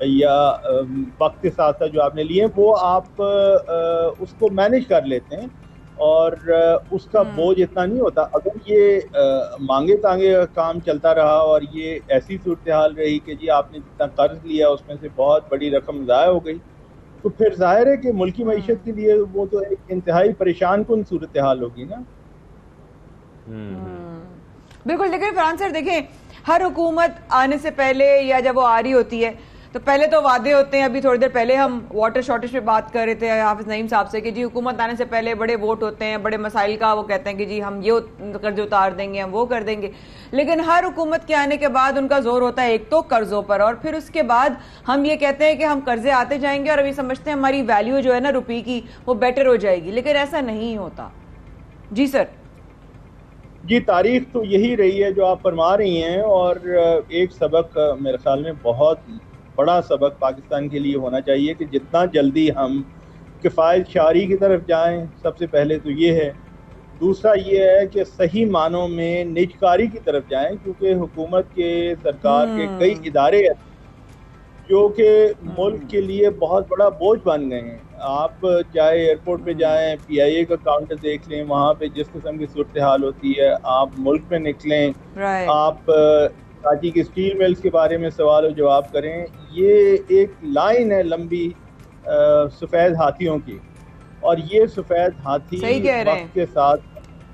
या वक्त के साथ साथ जो आपने लिए वो आप उसको मैनेज कर लेते हैं और उसका बोझ इतना नहीं होता। अगर ये मांगे तांगे का काम चलता रहा और ये ऐसी सूरत हाल रही कि जी आपने जितना कर्ज लिया उसमें से बहुत बड़ी रकम ज़ाया हो गई, तो फिर जाहिर है कि मुल्की मईशत के लिए वो तो एक इंतहाई परेशान कुन सूरत हाल होगी ना। बिल्कुल। लेकिन फरहान सर देखें, हर हुकूमत आने से पहले या जब वो आ रही होती है तो पहले तो वादे होते हैं। अभी थोड़ी देर पहले हम वाटर शॉर्टेज पे बात कर रहे थे हाफिज नईम साहब से कि जी हुकूमत आने से पहले बड़े वोट होते हैं, बड़े मसाइल का वो कहते हैं कि जी हम ये कर्ज उतार देंगे, हम वो कर देंगे। लेकिन हर हुकूमत के आने के बाद उनका जोर होता है एक तो कर्जों पर, और फिर उसके बाद हम ये कहते हैं कि हम कर्जे आते जाएंगे और अभी समझते हैं हमारी वैल्यू जो है ना रुपये की वो बेटर हो जाएगी, लेकिन ऐसा नहीं होता। जी सर। जी, तारीख तो यही रही है जो आप फरमा रही हैं, और एक सबक मेरे ख्याल में बहुत बड़ा सबक पाकिस्तान के लिए होना चाहिए कि जितना जल्दी हम किफ़ायत शारी की तरफ जाएं, सबसे पहले तो ये है। दूसरा ये है कि सही मानों में निजकारी की तरफ जाएं, क्योंकि हुकूमत के, सरकार के कई इदारे हैं जो कि मुल्क के लिए बहुत बड़ा बोझ बन गए हैं। आप चाहे एयरपोर्ट पे जाएं, PIA का काउंटर देख लें, वहाँ पे जिस किस्म की सूरत हाल होती है, आप मुल्क में निकलें, आप कराची की स्टील मिल्स के बारे में सवाल और जवाब करें। ये एक लाइन है लंबी सफ़ेद हाथियों की, और ये सफ़ेद हाथी वक्त के साथ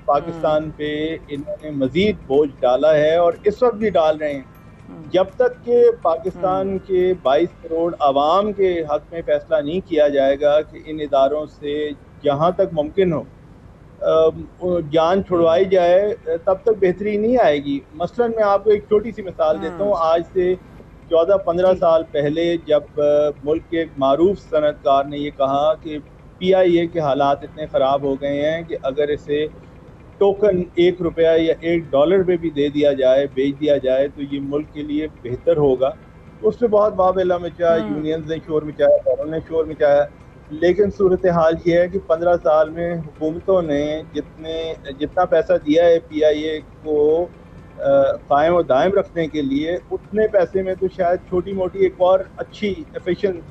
पाकिस्तान पे इन्होंने मज़ीद बोझ डाला है और इस वक्त भी डाल रहे हैं। जब तक के पाकिस्तान के 22 करोड़ आवाम के हक में फैसला नहीं किया जाएगा कि इन इदारों से जहाँ तक मुमकिन हो जान छुड़वाई जाए, तब तक बेहतरी नहीं आएगी। मसलन मैं आपको एक छोटी सी मिसाल देता हूँ। आज से 14-15 साल पहले जब मुल्क के एक मारूफ सनतकार ने ये कहा कि PIA के हालात इतने ख़राब हो गए हैं कि अगर इसे टोकन $1 या $1 पे भी दे दिया जाए, बेच दिया जाए, तो ये मुल्क के लिए बेहतर होगा। उस पर बहुत वावेला मचा, यूनियंस ने शोर मचाया, दौरों ने शोर मचाया। लेकिन सूरत हाल ये है कि 15 साल में हुकूमतों ने जितना पैसा दिया है PIA को कायम और दायम रखने के लिए, उतने पैसे में तो शायद छोटी मोटी एक और अच्छी एफिशिएंट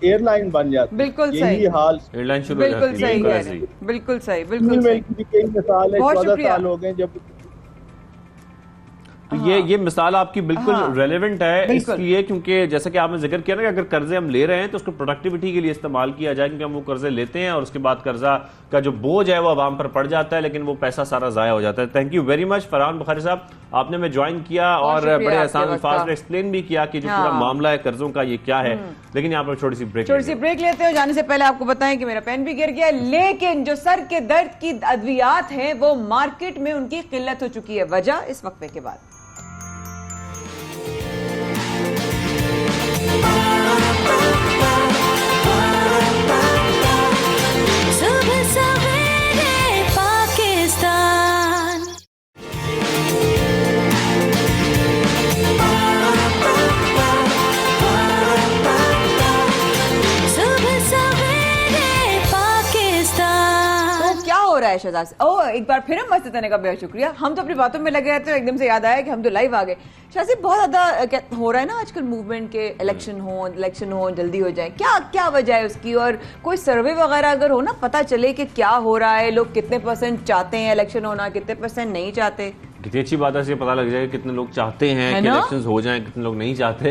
एयरलाइन बन जाती। बिल्कुल यही हाल एयरलाइन शुरू बिल्कुल सही है, बिल्कुल सही, बिल्कुल सही। कई मिसाल है, 14 साल हो गए जब तो ये मिसाल आपकी बिल्कुल रेलेवेंट है इसलिए क्योंकि जैसा कि आपने जिक्र किया ना कि अगर कर्जे हम ले रहे हैं तो उसको प्रोडक्टिविटी के लिए इस्तेमाल किया जाए, क्योंकि हम वो कर्जे लेते हैं और उसके बाद कर्जा का जो बोझ है वो आवाम पर पड़ जाता है, लेकिन वो पैसा सारा जाया हो जाता है। Thank you very much Farhan Bukhari साहब, आपने हमें ज्वाइन किया और बड़े आसान अल्फाज में एक्सप्लेन भी किया कि जो पूरा मामला है कर्जों का ये क्या है। लेकिन यहाँ पर छोटी सी ब्रेक लेते हैं। जाने से पहले आपको बताएं कि मेरा पेन भी गिर गया, लेकिन जो सर के दर्द की अद्वियात हैं वो मार्केट में उनकी किल्लत हो चुकी है। वजह इस वक्फे के बाद। शहजाद एक बार फिर हम मस्ती देने का बेहद शुक्रिया। हम तो अपनी बातों में लगे रहते हैं, एकदम से याद आया कि हम तो लाइव आ गए। शाहजी बहुत ज्यादा हो रहा है ना आजकल मूवमेंट के, इलेक्शन हो जल्दी हो जाए, क्या क्या वजह है उसकी? और कोई सर्वे वगैरह अगर हो ना, पता चले कि क्या हो रहा है, लोग कितने % चाहते हैं इलेक्शन होना, कितने % नहीं चाहते। कितनी अच्छी बात है, इससे पता लग जाएगा कितने लोग चाहते हैं कि इलेक्शंस हो जाएं, कितने लोग नहीं चाहते।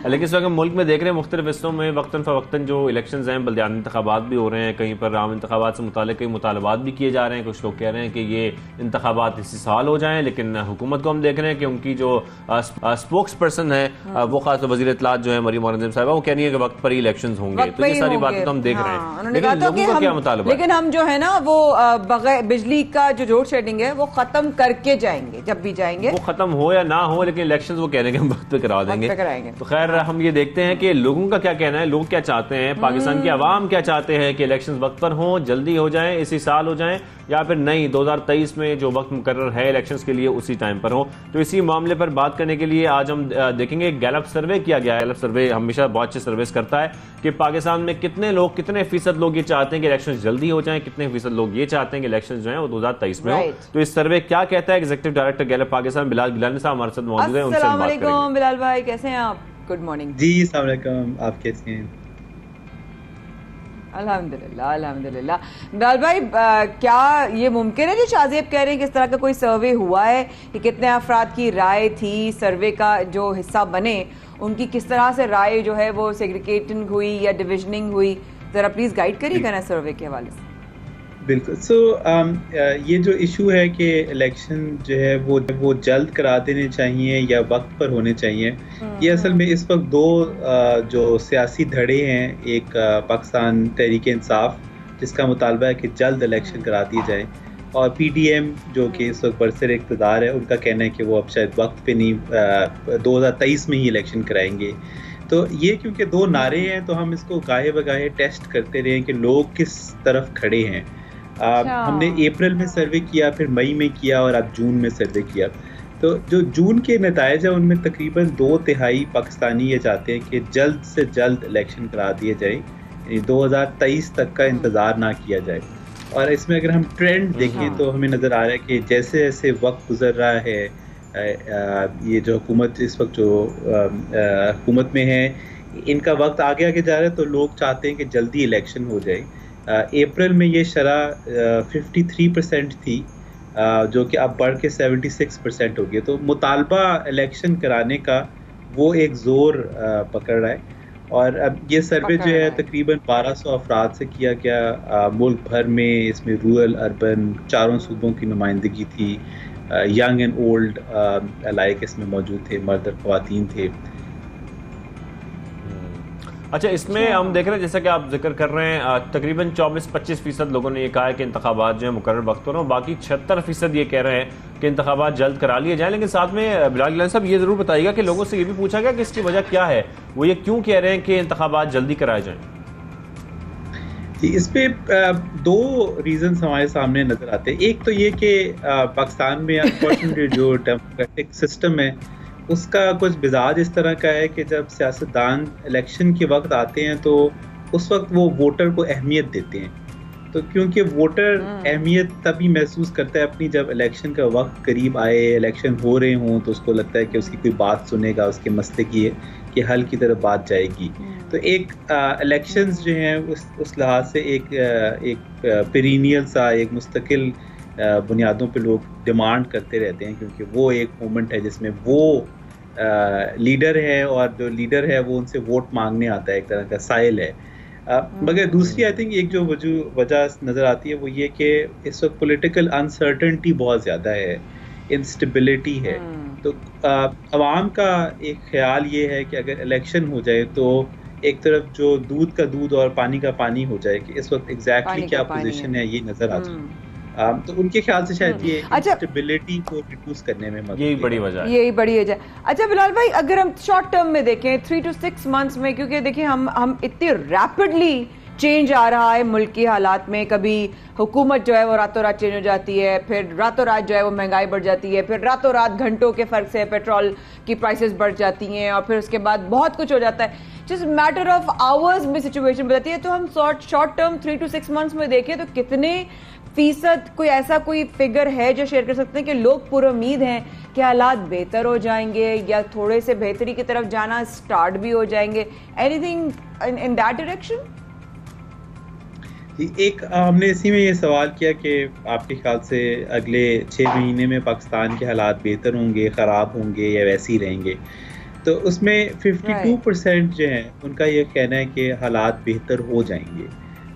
लेकिन इस वक्त मुल्क में देख रहे हैं मुख्तलिफ हिस्सों में वक्तन फ़वक्तन जो इलेक्शंस हैं, बल्दियानी इंतखाबात भी हो रहे हैं, कहीं पर आम इंतखाबात से मुताल्लिक़ कई मुतालबात भी किए जा रहे हैं। कुछ लोग कह रहे हैं कि ये इंतखाबात इसी साल हो जाएं, लेकिन हुकूमत को हम देख रहे हैं कि उनकी जो स्पोक्स पर्सन है वो खास वज़ीर इत्तलात जो है मरीम औरंगज़ेब साहिबा, वो कह रही है कि वक्त पर ही इलेक्शंस होंगे। तो ये सारी बातें तो हम देख रहे हैं, लेकिन लोगों का क्या मुतालबा? लेकिन हम जो है ना वो बगैर बिजली का जो लोड शेडिंग है वो खत्म करके जाएंगे, जब भी जाएंगे वो खत्म हो या ना हो, लेकिन इलेक्शंस वो कह रहे हैं कि हम वक्त पे करा देंगे। तो खैर हम ये देखते हैं कि लोगों का क्या कहना है, लोग क्या चाहते हैं, पाकिस्तान की आवाम क्या चाहते हैं कि इलेक्शंस वक्त पर हो, जल्दी हो जाएं, इसी साल हो जाएं, या फिर नहीं 2023 में जो वक्त मुकर्रर है इलेक्शंस के लिए उसी टाइम पर हो। तो इसी मामले पर बात करने के लिए आज हम देखेंगे गैलप सर्वे किया गया है। गैलप सर्वे हमेशा बहुत अच्छे सर्विस करता है कि पाकिस्तान में कितने फीसद लोग ये चाहते हैं कि इलेक्शन जल्दी हो जाएं, कितने फीसद लोग ये चाहते हैं कि इलेक्शन जो है वो 2023 में हो। तो इस सर्वे क्या कहता है, executive director Gallup Pakistan Bilal Gilani साहब हमारे साथ मौजूद है, उनसे बात करेंगे। बिलाल भाई कैसे हैं आप? गुड मॉर्निंग जी। अस्सलाम वालेकुम, आप कैसे हैं? अल्हम्दुलिल्लाह अल्हम्दुलिल्लाह। बिलाल भाई क्या ये मुमकिन है जो शाहजेब कह रहे हैं कि इस तरह का कोई सर्वे हुआ है कि कितने अफराद की राय थी, सर्वे का जो हिस्सा बने उनकी किस तरह से राय जो है वो सेग्रीगेटिंग हुई या डिविजनिंग हुई? जरा प्लीज गाइड करिएगा ना सर्वे के हवाले से। बिल्कुल। ये जो इशू है कि इलेक्शन जो है वो जल्द करा देने चाहिए या वक्त पर होने चाहिए, ये असल में इस वक्त दो जो सियासी धड़े हैं, एक पाकिस्तान तहरीक इंसाफ जिसका मुतालबा है कि जल्द इलेक्शन करा दिए जाए, और PDM जो कि इस वक्त बरसर इक़्तिदार है, उनका कहना है कि वो अब शायद वक्त पे नहीं 2023 में ही इलेक्शन कराएंगे। तो ये क्योंकि दो नारे हैं तो हम इसको गाहे बगाहे टेस्ट करते रहे कि लोग किस तरफ खड़े हैं। हमने अप्रैल में सर्वे किया, फिर मई में किया और अब जून में सर्वे किया। तो जो जून के नताइज है उनमें तकरीबन 2/3 पाकिस्तानी ये चाहते हैं कि जल्द से जल्द इलेक्शन करा दिए जाए, 2023 तक का इंतज़ार ना किया जाए। और इसमें अगर हम ट्रेंड देखें तो हमें नज़र आ रहा है कि जैसे जैसे वक्त गुजर रहा है, ये जो हुकूमत इस वक्त जो हुकूमत में है, इनका वक्त आगे आगे जा रहा है, तो लोग चाहते हैं कि जल्दी इलेक्शन हो जाए। अप्रैल में ये शरह 53% थी, जो कि अब बढ़ के 76% हो गई। तो मुतालबा इलेक्शन कराने का वो एक ज़ोर पकड़ रहा है। और अब ये सर्वे जो है तकरीबन 1200 अफराद से किया गया मुल्क भर में। इसमें रूरल, अर्बन चारों सूबों की नुमाइंदगी थी, यंग एंड ओल्ड अलाइक इसमें मौजूद थे, मर्द और ख्वातीन थे। अच्छा, इसमें हम देख रहे हैं जैसा कि आप जिक्र कर रहे हैं, तकरीबन 24-25% लोगों ने ये कहा है कि इंतखाबात जो है मुकर्रर वक्त पर हों, बाकी 76% ये कह रहे हैं कि इंतखाबात जल्द करा लिए जाएं। लेकिन साथ में बिलाल गिलानी साहब ये ज़रूर बताइएगा कि लोगों से ये भी पूछा गया कि इसकी वजह क्या है, वो ये क्यों कह रहे हैं कि इंतखाबात जल्दी कराए जाएँ? इस पे दो रीजंस हमारे सामने नजर आते हैं। एक तो ये कि पाकिस्तान में अनफॉर्चुनेटली जो डेमोक्रेटिक सिस्टम है उसका कुछ मिजाज इस तरह का है कि जब सियासतदान इलेक्शन के वक्त आते हैं तो उस वक्त वो वोटर को अहमियत देते हैं। तो क्योंकि वोटर अहमियत तभी महसूस करता है अपनी, जब इलेक्शन का वक्त करीब आए, इलेक्शन हो रहे हों, तो उसको लगता है कि उसकी कोई बात सुनेगा, उसके मसले की है कि हल की तरफ बात जाएगी। तो एक इलेक्शंस जो हैं उस लिहाज से एक पेरिनियल सा, एक मुस्तकिल बुनियादों पे लोग डिमांड करते रहते हैं, क्योंकि वो एक मोमेंट है जिसमें वो लीडर है और जो लीडर है वो उनसे वोट मांगने आता है, एक तरह का साइल है। मगर दूसरी आई थिंक एक जो वजह नज़र आती है वो ये कि इस वक्त पॉलिटिकल अनसर्टेनिटी बहुत ज़्यादा है, इंस्टेबिलिटी है। तो आवाम का एक ख्याल ये है कि अगर इलेक्शन हो जाए तो एक तरफ जो दूध का दूध और पानी का पानी हो जाए, कि इस वक्त एग्जैक्टली क्या पोजीशन है ये नज़र आता है। तो उनके ख्याल से शायद ये इंस्टेबिलिटी को रिड्यूस करने में मदद, यही बड़ी वजह है। यही बड़ी वजह। अच्छा बिलाल भाई, अगर हम शॉर्ट टर्म में देखें 3 to 6 months में, क्योंकि देखिए हम इतनी रैपिडली चेंज आ रहा है मुल्क की हालात में, कभी हुकूमत जो है वो रातों रात चेंज हो जाती है, फिर रातों रात जो है वो महंगाई बढ़ जाती है, फिर रातों रात घंटों के फर्क से पेट्रोल की प्राइसेस बढ़ जाती हैं, और फिर उसके बाद बहुत कुछ हो जाता है, जस्ट मैटर ऑफ आवर्स में सिचुएशन बदलती है। तो हम शॉर्ट टर्म 3 to 6 months में देखें तो कितने फीसद, कोई ऐसा कोई फिगर है जो शेयर कर सकते हैं कि लोग पुरुम्मीद हैं कि हालात बेहतर हो जाएंगे या थोड़े से बेहतरी की तरफ जाना स्टार्ट भी हो जाएंगे? Anything in that direction? एक हमने इसी में ये सवाल किया कि आपके ख्याल से अगले 6 महीने में पाकिस्तान के हालात बेहतर होंगे, ख़राब होंगे या वैसे ही रहेंगे? तो उसमें 52% जो हैं उनका ये कहना है कि हालात बेहतर हो जाएंगे।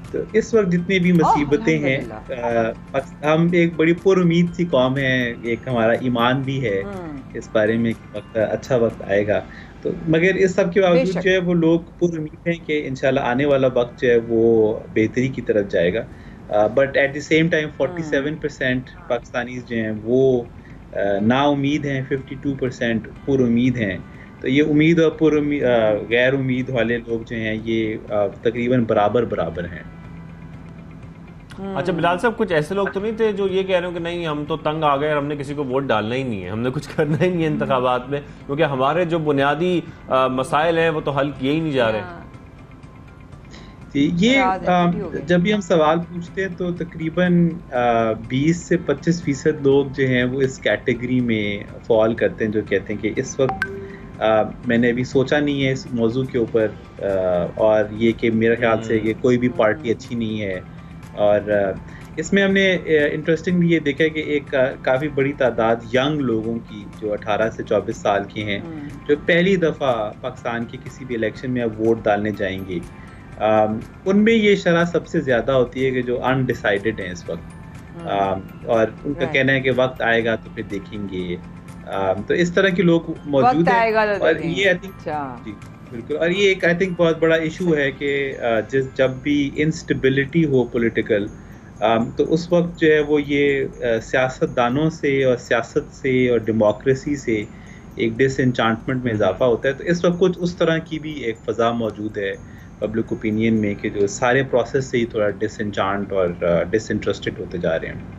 तो इस वक्त जितनी भी मुसीबतें हैं, हम एक बड़ी पुरुम्मीद सी कौम है, एक हमारा ईमान भी है इस बारे में कि अच्छा वक्त आएगा। तो मगर इस सब के बावजूद जो है वो लोग पुरुम्मीद हैं कि इंशाल्लाह आने वाला वक्त जो है वो बेहतरी की तरफ जाएगा। But at the same time 47% Pakistani जो हैं वो नाउमीद हैं, 52% पुरुम्मीद हैं। तो ये उम्मीद और गैर उम्मीद वाले लोग जो हैं ये तकरीबन बराबर हैं। अच्छा बिलाल साहब, कुछ ऐसे लोग तो नहीं थे जो ये कह रहे हो कि नहीं हम तो तंग आ गए और हमने किसी को वोट डालना ही नहीं है, हमने कुछ करना ही नहीं है इंतखाबात में, क्योंकि हमारे जो बुनियादी मसाइल हैं वो तो हल किए ही नहीं जा रहे? ये जब भी हम सवाल पूछते हैं तो तकरीबन 20 से 25% लोग जो हैं वो इस कैटेगरी में फॉल करते हैं, जो कहते हैं कि इस वक्त मैंने अभी सोचा नहीं है इस मौजू के ऊपर, और ये कि मेरे ख्याल से कि कोई भी पार्टी अच्छी नहीं है। और इसमें हमने इंटरेस्टिंगली ये देखा कि एक काफ़ी बड़ी तादाद यंग लोगों की जो 18 से 24 साल के हैं, जो पहली दफ़ा पाकिस्तान के किसी भी इलेक्शन में अब वोट डालने जाएंगे, उनमें ये शरह सबसे ज़्यादा होती है कि जो अनडिसाइडेड हैं इस वक्त, और उनका कहना है कि वक्त आएगा तो फिर देखेंगे। तो इस तरह के लोग मौजूद हैं, और ये आई थिंक जी बिल्कुल, और ये एक आई थिंक बहुत बड़ा इशू है कि जब भी इंस्टेबिलिटी हो पॉलिटिकल, तो उस वक्त जो है वो ये सियासतदानों से और सियासत से और डेमोक्रेसी से एक डिसएन्चांटमेंट में इजाफा होता है। तो इस वक्त कुछ उस तरह की भी एक फ़ज़ा मौजूद है पब्लिक ओपिनियन में कि जो सारे प्रोसेस से ही थोड़ा डिसएन्चांट और डिसइंटरेस्टेड होते जा रहे हैं।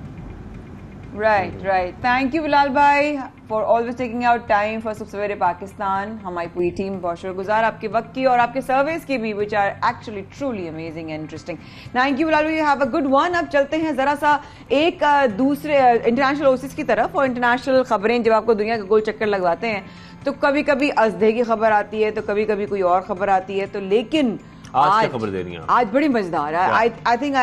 राइट। थैंक यू बिलाल भाई for always taking out time for सुबह सवेरे पाकिस्तान। हमारी पूरी टीम बहुत शुक्रगुजार आपके वक्त की और आपके सर्विस की भी, which are actually truly amazing and interesting. Thank you Bilal भाई, हैव अ गुड वन। अब चलते हैं जरा सा एक दूसरे इंटरनेशनल ओसिस की तरफ। और इंटरनेशनल खबरें जब आपको दुनिया का गोल चक्कर लगवाते हैं तो कभी कभी अजदे की खबर आती है, तो कभी कभी कोई और खबर आती है। तो लेकिन आज क्या खबर दे रही हैं? आज बड़ी मजेदार है। I think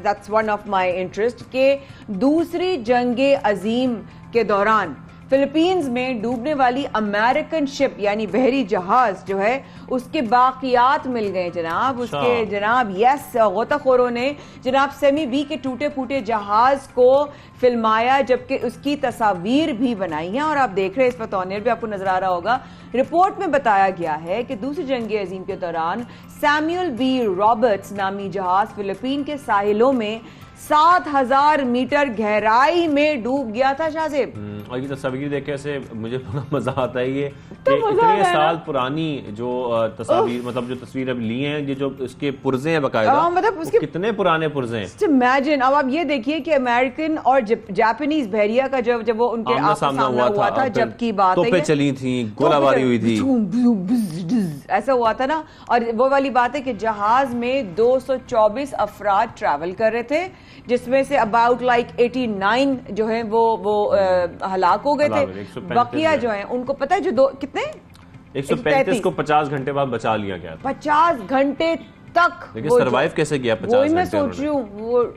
that's one of my interest के दूसरी जंगे अजीम के दौरान फिलीपींस में डूबने वाली अमेरिकन शिप यानी बहरी जहाज जो है उसके बाकियात मिल गए जनाब। उसके जनाब यस गोताखोरों ने जनाब सेमी बी के टूटे फूटे जहाज को फिल्माया, जबकि उसकी तस्वीर भी बनाई है और आप देख रहे हैं इस पर तौनेर भी आपको नजर आ रहा होगा। रिपोर्ट में बताया गया है कि दूसरी जंग अजीम के दौरान सैमुअल बी रॉबर्ट्स नामी जहाज फिलीपीन के साहिलों में 7,000 मीटर गहराई में डूब गया था शाहजेब। और ये तस्वीर देखे से मुझे बड़ा मजा आता है ये कि इतने साल पुरानी जो तस्वीर, मतलब जो तस्वीर अब ली हैं, ये जो इसके पुर्जे हैं बकायदा, मतलब उसके कितने पुराने पुर्जे हैं। इमेजिन, अब आप ये देखिए कि अमेरिकन और जापानीज बहरिया का जब वो उनके आमना सामना हुआ था जबकि बात तोपें चली थी, गोलाबारी हुई थी, ऐसा हुआ था ना। और वो वाली बात है कि जहाज में 224 अफराद ट्रैवल कर रहे थे, जिसमें से अबाउट लाइक 89 जो है वो हलाक हो गए थे। बकिया जो है उनको पता है जो कितने 135 को 50 घंटे बाद बचा लिया गया था। 50 घंटे तक लेकिन सरवाइव कैसे किया 50 घंटे? मैं सोच रही हूँ वो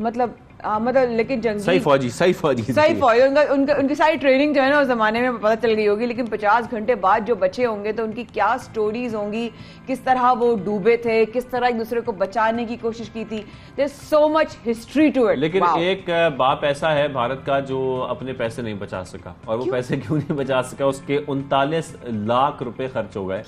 मतलब लेकिन जंगी सही फौजी उनकी सारी ट्रेनिंग जो है ना उस जमाने में पता चल गई होगी। लेकिन 50 घंटे बाद जो बचे होंगे तो उनकी क्या स्टोरीज होंगी, किस तरह वो डूबे थे, किस तरह एक दूसरे को बचाने की कोशिश की थी। There is so much history to it. लेकिन एक बाप ऐसा है भारत का जो अपने पैसे नहीं बचा सका, और वो पैसे क्यों नहीं बचा सका? उसके 39 लाख रुपए खर्च हो गए।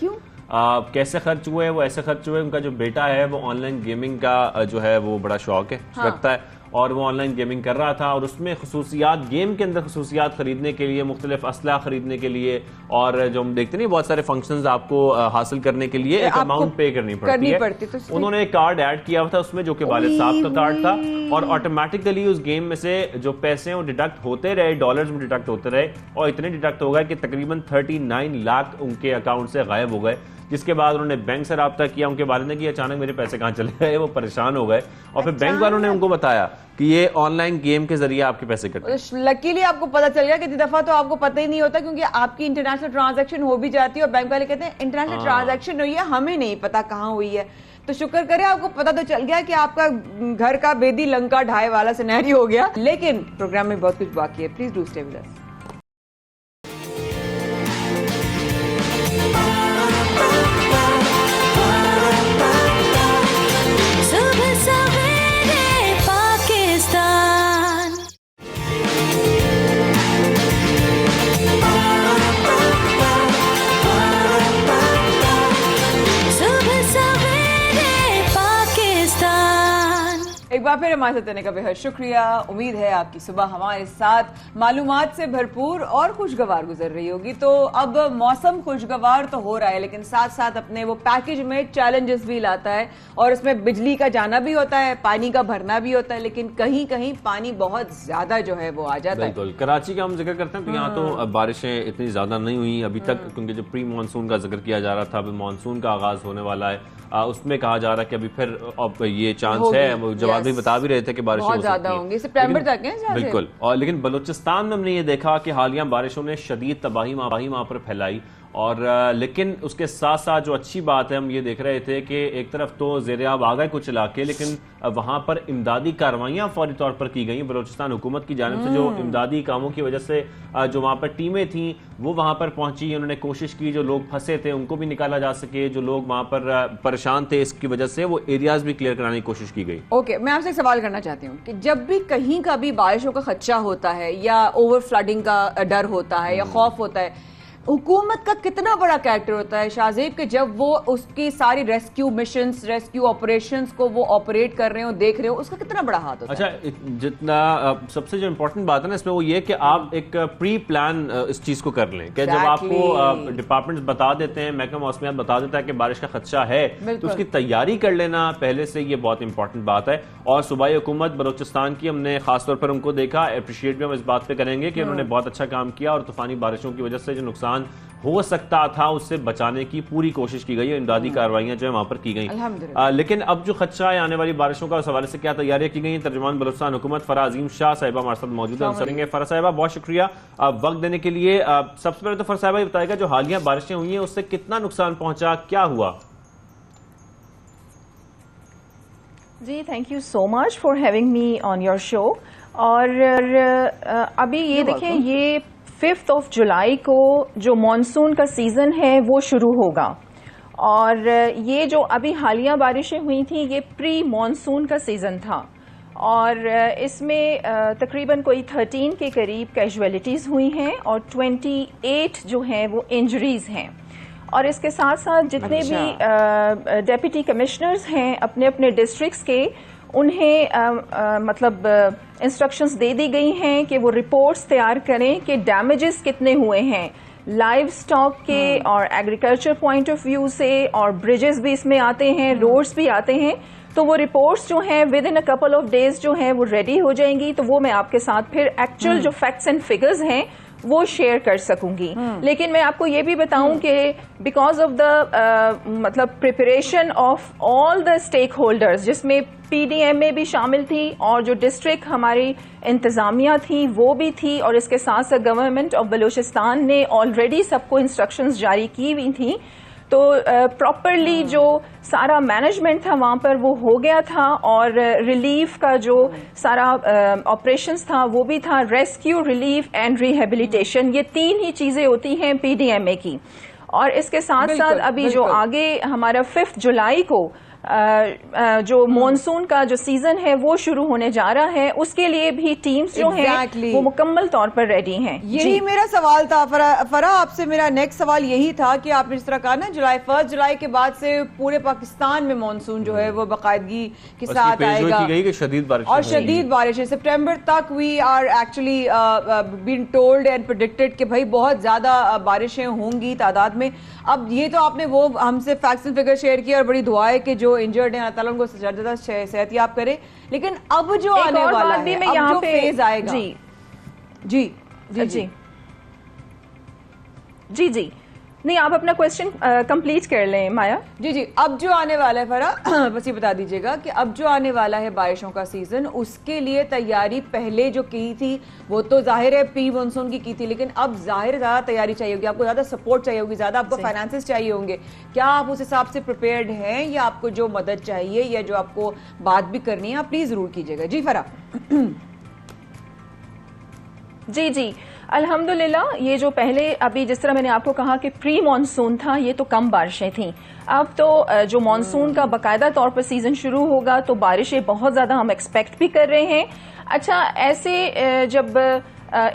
कैसे खर्च हुए? वो ऐसे खर्च हुए, उनका जो बेटा है वो ऑनलाइन गेमिंग का जो है वो बड़ा शौक है, रखता है, और वो ऑनलाइन गेमिंग कर रहा था, और उसमें खसूसियात, गेम के अंदर खसूसियात खरीदने के लिए, मुख्तलिफ असला खरीदने के लिए, और जो हम देखते नहीं बहुत सारे फंक्शंस आपको हासिल करने के लिए एक अमाउंट पे करनी पड़ती है। तो उन्होंने एक कार्ड ऐड किया हुआ था उसमें, जो कि वालिद साहब का कार्ड था, और ऑटोमेटिकली उस गेम में से जो पैसे वो डिडक्ट होते रहे, डॉलर्स में डिडक्ट होते रहे, और इतने डिडक्ट हो गए कि तकरीबन 39 लाख उनके अकाउंट से गायब हो गए। जिसके बाद उन्होंने बैंक से रब्ता किया, उनके वालिद ने कि अचानक मेरे पैसे कहाँ चले गए, वो परेशान हो गए, और फिर बैंक वालों ने उनको बताया कि ये ऑनलाइन गेम के जरिए आपके पैसे कटे। लकीली आपको पता चल गया कि दफा तो आपको पता ही नहीं होता, क्योंकि आपकी इंटरनेशनल ट्रांजैक्शन हो भी जाती है और बैंक वाले कहते हैं इंटरनेशनल ट्रांजैक्शन हुई है, हमें नहीं पता कहाँ हुई है। तो शुक्र करें आपको पता तो चल गया कि आपका घर का बेदी लंका ढाई वाला सिनेरियो हो गया। लेकिन प्रोग्राम में बहुत कुछ बाकी है, प्लीज डू स्टे विद अस। एक बार फिर हमारे साथ रहने का बेहद शुक्रिया। उम्मीद है आपकी सुबह हमारे साथ मालूमात से भरपूर और खुशगवार गुजर रही होगी। तो अब मौसम खुशगवार तो हो रहा है, लेकिन साथ साथ अपने वो पैकेज में चैलेंजेस भी लाता है, और उसमें बिजली का जाना भी होता है, पानी का भरना भी होता है, लेकिन कहीं कहीं पानी बहुत ज्यादा जो है वो आ जाता है। बिल्कुल, कराची का हम जिक्र करते हैं तो यहाँ तो बारिशें इतनी ज्यादा नहीं हुई अभी तक, क्योंकि जो प्री मानसून का जिक्र किया जा रहा था, अभी मानसून का आगाज होने वाला है। उसमें कहा जा रहा है कि अभी फिर अब ये चांस है, जवाब भी बता भी रहे थे कि बारिशें बहुत ज्यादा होंगी सितंबर तक है। बिल्कुल, और लेकिन बलूचिस्तान में हमने ये देखा कि हालिया बारिशों ने शदीद तबाही वहां पर फैलाई, और लेकिन उसके साथ साथ जो अच्छी बात है, हम ये देख रहे थे कि एक तरफ तो ज़ेर-ए-आब आ गए कुछ इलाके, लेकिन वहां पर इमदादी कार्रवाइयां फौरी तौर पर की गई। बलूचिस्तान हुकूमत की जानिब से जो इमदादी कामों की वजह से जो वहां पर टीमें थी वो वहां पर पहुंची, उन्होंने कोशिश की जो लोग फंसे थे उनको भी निकाला जा सके, जो लोग वहां पर परेशान थे इसकी वजह से वो एरियाज भी क्लियर कराने की कोशिश की गई। ओके, मैं आपसे एक सवाल करना चाहती हूँ कि जब भी कहीं का भी बारिशों का खदशा होता है या ओवर फ्लडिंग का डर होता है या खौफ होता है, हुकूमत का कितना बड़ा कैरेक्टर होता है शाहजेब कि जब वो उसकी सारी रेस्क्यू मिशंस, रेस्क्यू ऑपरेशंस को वो ऑपरेट कर रहे हो, देख रहे हो, उसका कितना बड़ा हाथ होता है? अच्छा, जितना सबसे जो इम्पोर्टेंट बात है ना इसमें वो ये कि आप एक प्री प्लान इस चीज को कर लें कि जब आपको डिपार्टमेंट बता देते हैं, महकमा मौसमियात बता देता है कि बारिश का खदशा है, तो उसकी तैयारी कर लेना पहले से, ये बहुत इंपॉर्टेंट बात है। और सूबाई हुकूमत बलूचिस्तान की हमने खासतौर पर उनको देखा, अप्रिशिएट भी हम इस बात पे करेंगे कि उन्होंने बहुत अच्छा काम किया और तूफानी बारिशों की वजह से जो नुकसान हो सकता था उससे बचाने की पूरी कोशिश की गई है, इमदादी कार्रवाइयां जो है वहां पर की गई। लेकिन अब जो खदशा है आने वाली बारिशों का, उस हवाले से क्या तैयारियां की गई हैं? तर्जुमान बलूचिस्तान हुकूमत फराह अजीम शाह साहिबा हमारे साथ मौजूद है, हम करेंगे। फराह साहिबा, बहुत शुक्रिया वक्त देने के लिए। सबसे पहले तो फराह साहिबा बताएगा जो हालिया बारिशें हुई हैं उससे कितना नुकसान पहुंचा, क्या हुआ? जी, thank you so much for having me on your show. और अभी ये देखें, ये 5 जुलाई को जो मॉनसून का सीज़न है वो शुरू होगा, और ये जो अभी हालिया बारिशें हुई थी ये प्री मॉनसून का सीज़न था, और इसमें तकरीबन कोई 13 के करीब कैजुअलिटीज़ हुई हैं और 28 जो हैं वो इंजरीज़ हैं। और इसके साथ साथ जितने भी डेप्यूटी कमिश्नर्स हैं अपने अपने डिस्ट्रिक्ट्स के, उन्हें मतलब इंस्ट्रक्शंस दे दी गई हैं कि वो रिपोर्ट्स तैयार करें कि डैमेजेस कितने हुए हैं लाइव स्टॉक के और एग्रीकल्चर पॉइंट ऑफ व्यू से, और ब्रिजेस भी इसमें आते हैं, रोड्स भी आते हैं। तो वो रिपोर्ट्स जो हैं with in a couple of days जो हैं वो रेडी हो जाएंगी, तो वो मैं आपके साथ फिर एक्चुअल जो फैक्ट्स एंड फिगर्स हैं वो शेयर कर सकूंगी। लेकिन मैं आपको ये भी बताऊं कि बिकॉज ऑफ द मतलब preparation of all the stakeholders, जिसमें PDMA भी शामिल थी और जो डिस्ट्रिक्ट हमारी इंतजामिया थी वो भी थी, और इसके साथ साथ गवर्नमेंट ऑफ बलूचिस्तान ने ऑलरेडी सबको इंस्ट्रक्शंस जारी की हुई थी, तो प्रॉपरली जो सारा मैनेजमेंट था वहाँ पर वो हो गया था, और रिलीफ का जो सारा ऑपरेशंस था वो भी था। रेस्क्यू, रिलीफ एंड रिहेबिलिटेशन, ये 3 ही चीज़ें होती हैं PDMA की। और इसके साथ साथ अभी जो आगे हमारा 5 जुलाई को जो मॉनसून का जो सीजन है वो शुरू होने जा रहा है, उसके लिए भी टीम्स जो हैं वो मुकम्मल तौर पर रेडी हैं। यही मेरा सवाल था फराह, आपसे मेरा नेक्स्ट सवाल यही था कि आपने जिस तरह कहा ना 1 जुलाई के बाद से पूरे पाकिस्तान में मॉनसून जो है वो बाकायदगी के साथ आएगा कि शदीद बारिश और शदीद बारिश है। सितंबर तक we are actually been told and predicted कि भाई बहुत ज्यादा बारिशें होंगी तादाद में। अब ये तो आपने वो हमसे फैक्ट्स एंड फिगर शेयर किया और बड़ी दुआ है कि जो इंजर्ड हैं अल्लाह ताला उनको ज्यादा सेहतियाब करे। लेकिन अब जो आने वाला है, अब जो फेज आएगा, जी जी जी जी जी जी नहीं, आप अपना क्वेश्चन कंप्लीट कर लें माया। जी जी, अब जो आने वाला है फराह, बस ये बता दीजिएगा कि अब जो आने वाला है बारिशों का सीजन, उसके लिए तैयारी पहले जो की थी वो तो जाहिर है प्री मॉनसून की थी, लेकिन अब जाहिर ज्यादा तैयारी चाहिए होगी, आपको ज्यादा सपोर्ट चाहिए होगी, ज्यादा आपको फाइनेंसेस चाहिए होंगे। क्या आप उस हिसाब से प्रिपेयर्ड हैं, या आपको जो मदद चाहिए या जो आपको बात भी करनी है आप प्लीज जरूर कीजिएगा। जी फराह। जी जी, अल्हम्दुलिल्लाह, ये जो पहले अभी जिस तरह मैंने आपको कहा कि प्री मॉनसून था, ये तो कम बारिशें थीं। अब तो जो मॉनसून का बाकायदा तौर पर सीजन शुरू होगा तो बारिशें बहुत ज्यादा हम एक्सपेक्ट भी कर रहे हैं। अच्छा, ऐसे जब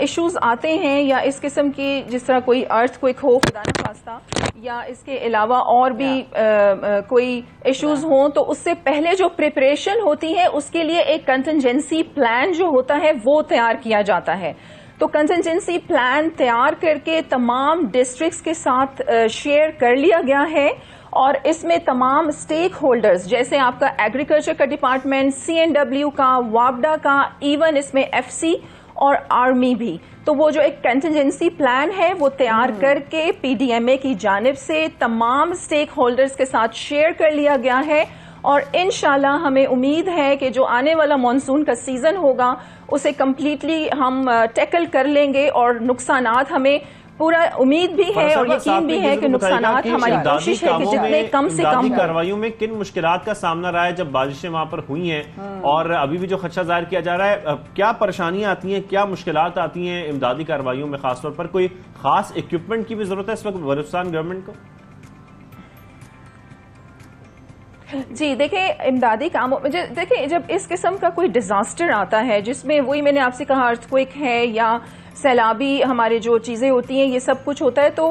इश्यूज आते हैं या इस किस्म की, जिस तरह कोई अर्थक्वेक हो खुदा न खास्ता, या इसके अलावा और भी कोई इश्यूज हों, तो उससे पहले जो प्रिपरेशन होती है उसके लिए एक कंटिजेंसी प्लान जो होता है वो तैयार किया जाता है। तो कंटिजेंसी प्लान तैयार करके तमाम डिस्ट्रिक्ट्स के साथ शेयर कर लिया गया है, और इसमें तमाम स्टेक होल्डर्स, जैसे आपका एग्रीकल्चर का डिपार्टमेंट, CNW का, वापडा का, इवन इसमें FC और आर्मी भी, तो वो जो एक कंटिजेंसी प्लान है वो तैयार करके PDMA की जानिब से तमाम स्टेक होल्डर्स के साथ शेयर कर लिया गया है। और इंशाल्लाह हमें उम्मीद है कि जो आने वाला मॉनसून का सीजन होगा उसे कम्प्लीटली हम टैकल कर लेंगे, और नुकसानात हमें पूरा उम्मीद भी है और यकीन भी है कि नुकसानात हमारी कोशिश है कि जितने कम से कम कार्रवाइयों में किन मुश्किलात का सामना रहा है जब बारिशें वहां पर हुई हैं और अभी भी जो खदशा जाहिर किया जा रहा है, क्या परेशानियां आती हैं, क्या मुश्किलात आती हैं इमदादी कार्रवाइयों में? खासतौर पर कोई खास इक्विपमेंट की भी जरूरत है इस वक्त बलूचिस्तान गवर्नमेंट को? जी देखिए, इमदादी कामों में देखिए जब इस किस्म का कोई डिजास्टर आता है जिसमें वही मैंने आपसे कहा अर्थक्वेक है या सैलाबी हमारे जो चीज़ें होती हैं ये सब कुछ होता है तो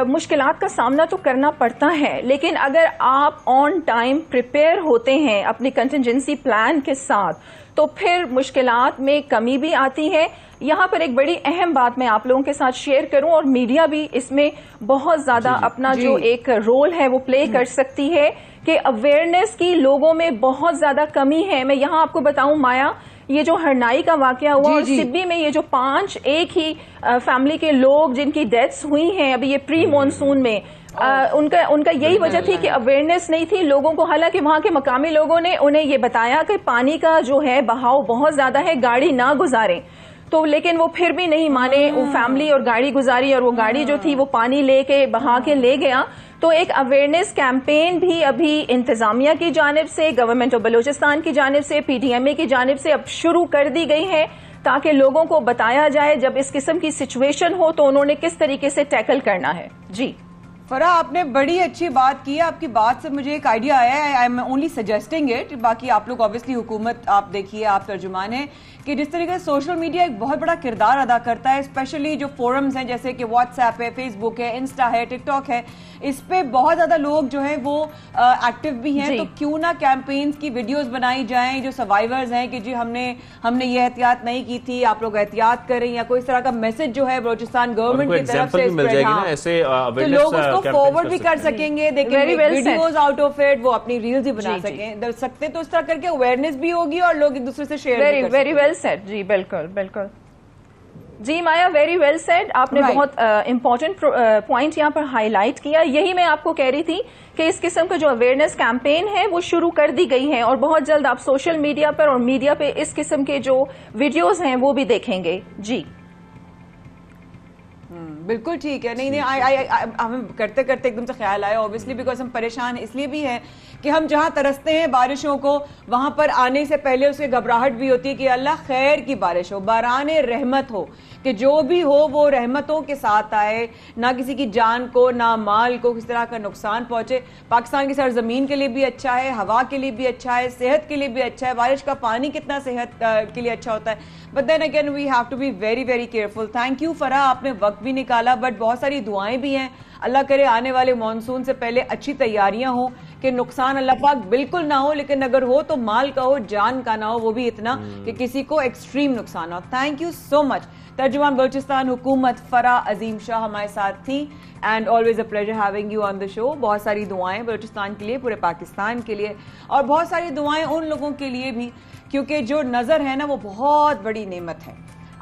मुश्किलात का सामना तो करना पड़ता है, लेकिन अगर आप ऑन टाइम प्रिपेयर होते हैं अपनी कंटिजेंसी प्लान के साथ तो फिर मुश्किलात में कमी भी आती है। यहाँ पर एक बड़ी अहम बात मैं आप लोगों के साथ शेयर करूं और मीडिया भी इसमें बहुत ज़्यादा अपना जो एक रोल है वो प्ले कर सकती है कि अवेयरनेस की लोगों में बहुत ज़्यादा कमी है। मैं यहाँ आपको बताऊं माया, ये जो हरनाई का वाकया हुआ और सिब्बी में ये जो 5 एक ही फैमिली के लोग जिनकी डेथ्स हुई हैं अभी ये प्री मॉनसून में, उनका यही वजह थी कि अवेयरनेस नहीं थी लोगों को। हालांकि वहां के मकामी लोगों ने उन्हें ये बताया कि पानी का जो है बहाव बहुत ज्यादा है, गाड़ी ना गुजारें, तो लेकिन वो फिर भी नहीं माने। वो फैमिली और गाड़ी गुजारी और वो गाड़ी जो थी वो पानी लेके बहा के ले गया। तो एक अवेयरनेस कैंपेन भी अभी इंतजामिया की जानिब से, गवर्नमेंट ऑफ बलूचिस्तान की जानिब से, PDMA की जानिब से अब शुरू कर दी गई है ताकि लोगों को बताया जाए जब इस किस्म की सिचुएशन हो तो उन्होंने किस तरीके से टैकल करना है। जी फरा, आपने बड़ी अच्छी बात की है। आपकी बात से मुझे एक आइडिया आया है, I am only suggesting it. बाकी आप लोग ऑब्वियसली हुकूमत आप देखिए, आप तर्जुमान हैं कि जिस तरीके से सोशल मीडिया एक बहुत बड़ा किरदार अदा करता है, स्पेशली जो फोरम्स हैं जैसे कि व्हाट्सएप है, फेसबुक है, इंस्टा है, टिकटॉक है, इस पे बहुत ज्यादा लोग जो है वो एक्टिव भी हैं। तो क्यों ना कैंपेन्स की वीडियोस बनाई जाएं जो सर्वाइवर्स हैं कि जी हमने ये एहतियात नहीं की थी, आप लोग एहतियात करें, या कोई इस तरह का मैसेज जो है बलूचिस्तान गवर्नमेंट की तरफ से तो लोग उसको फॉरवर्ड भी कर सकेंगे, देखेंगे वीडियोस आउट ऑफ इट, वो अपनी रील्स भी बना सकते तो इस तरह करके अवेयरनेस भी होगी और लोग एक दूसरे से शेयर। वेरी वेल सेड जी, बिल्कुल बिल्कुल जी माया, वेरी वेल सेड। आपने बहुत इंपॉर्टेंट पॉइंट यहाँ पर हाईलाइट किया। यही मैं आपको कह रही थी कि इस किस्म का जो अवेयरनेस कैंपेन है वो शुरू कर दी गई है और बहुत जल्द आप सोशल मीडिया पर और मीडिया पे इस किस्म के जो वीडियोस हैं वो भी देखेंगे। जी बिल्कुल ठीक है। नहीं हमें करते करते एकदम से ख्याल आया, ऑब्वियसली बिकॉज हम परेशान इसलिए भी हैं कि हम जहां तरसते हैं बारिशों को, वहां पर आने से पहले उसकी घबराहट भी होती है कि अल्लाह खैर की बारिश हो, बाराने रहमत हो, कि जो भी हो वो रहमतों के साथ आए, ना किसी की जान को ना माल को किसी तरह का नुकसान पहुंचे। पाकिस्तान की सरजमीन के लिए भी अच्छा है, हवा के लिए भी अच्छा है, सेहत के लिए भी अच्छा है। बारिश का पानी कितना सेहत के लिए अच्छा होता है, but then again we have to be very very careful. Thank you Farah, आपने वक्त भी निकाला, बट बहुत सारी दुआएं भी हैं। अल्लाह करे आने वाले मॉनसून से पहले अच्छी तैयारियां हो कि नुकसान अल्लाह पाक बिल्कुल ना हो, लेकिन अगर हो तो माल का हो, जान का ना हो, वो भी इतना कि किसी को एक्सट्रीम नुकसान हो। Thank you so much. तर्जुमान बलूचिस्तान हुकूमत फरा अजीम शाह हमारे साथ थी and always a pleasure having you on the show. बहुत सारी दुआएं बलूचिस्तान के लिए, पूरे पाकिस्तान के लिए, और बहुत सारी दुआएं उन लोगों के लिए भी, क्योंकि जो नजर है ना वो बहुत बड़ी नेमत है।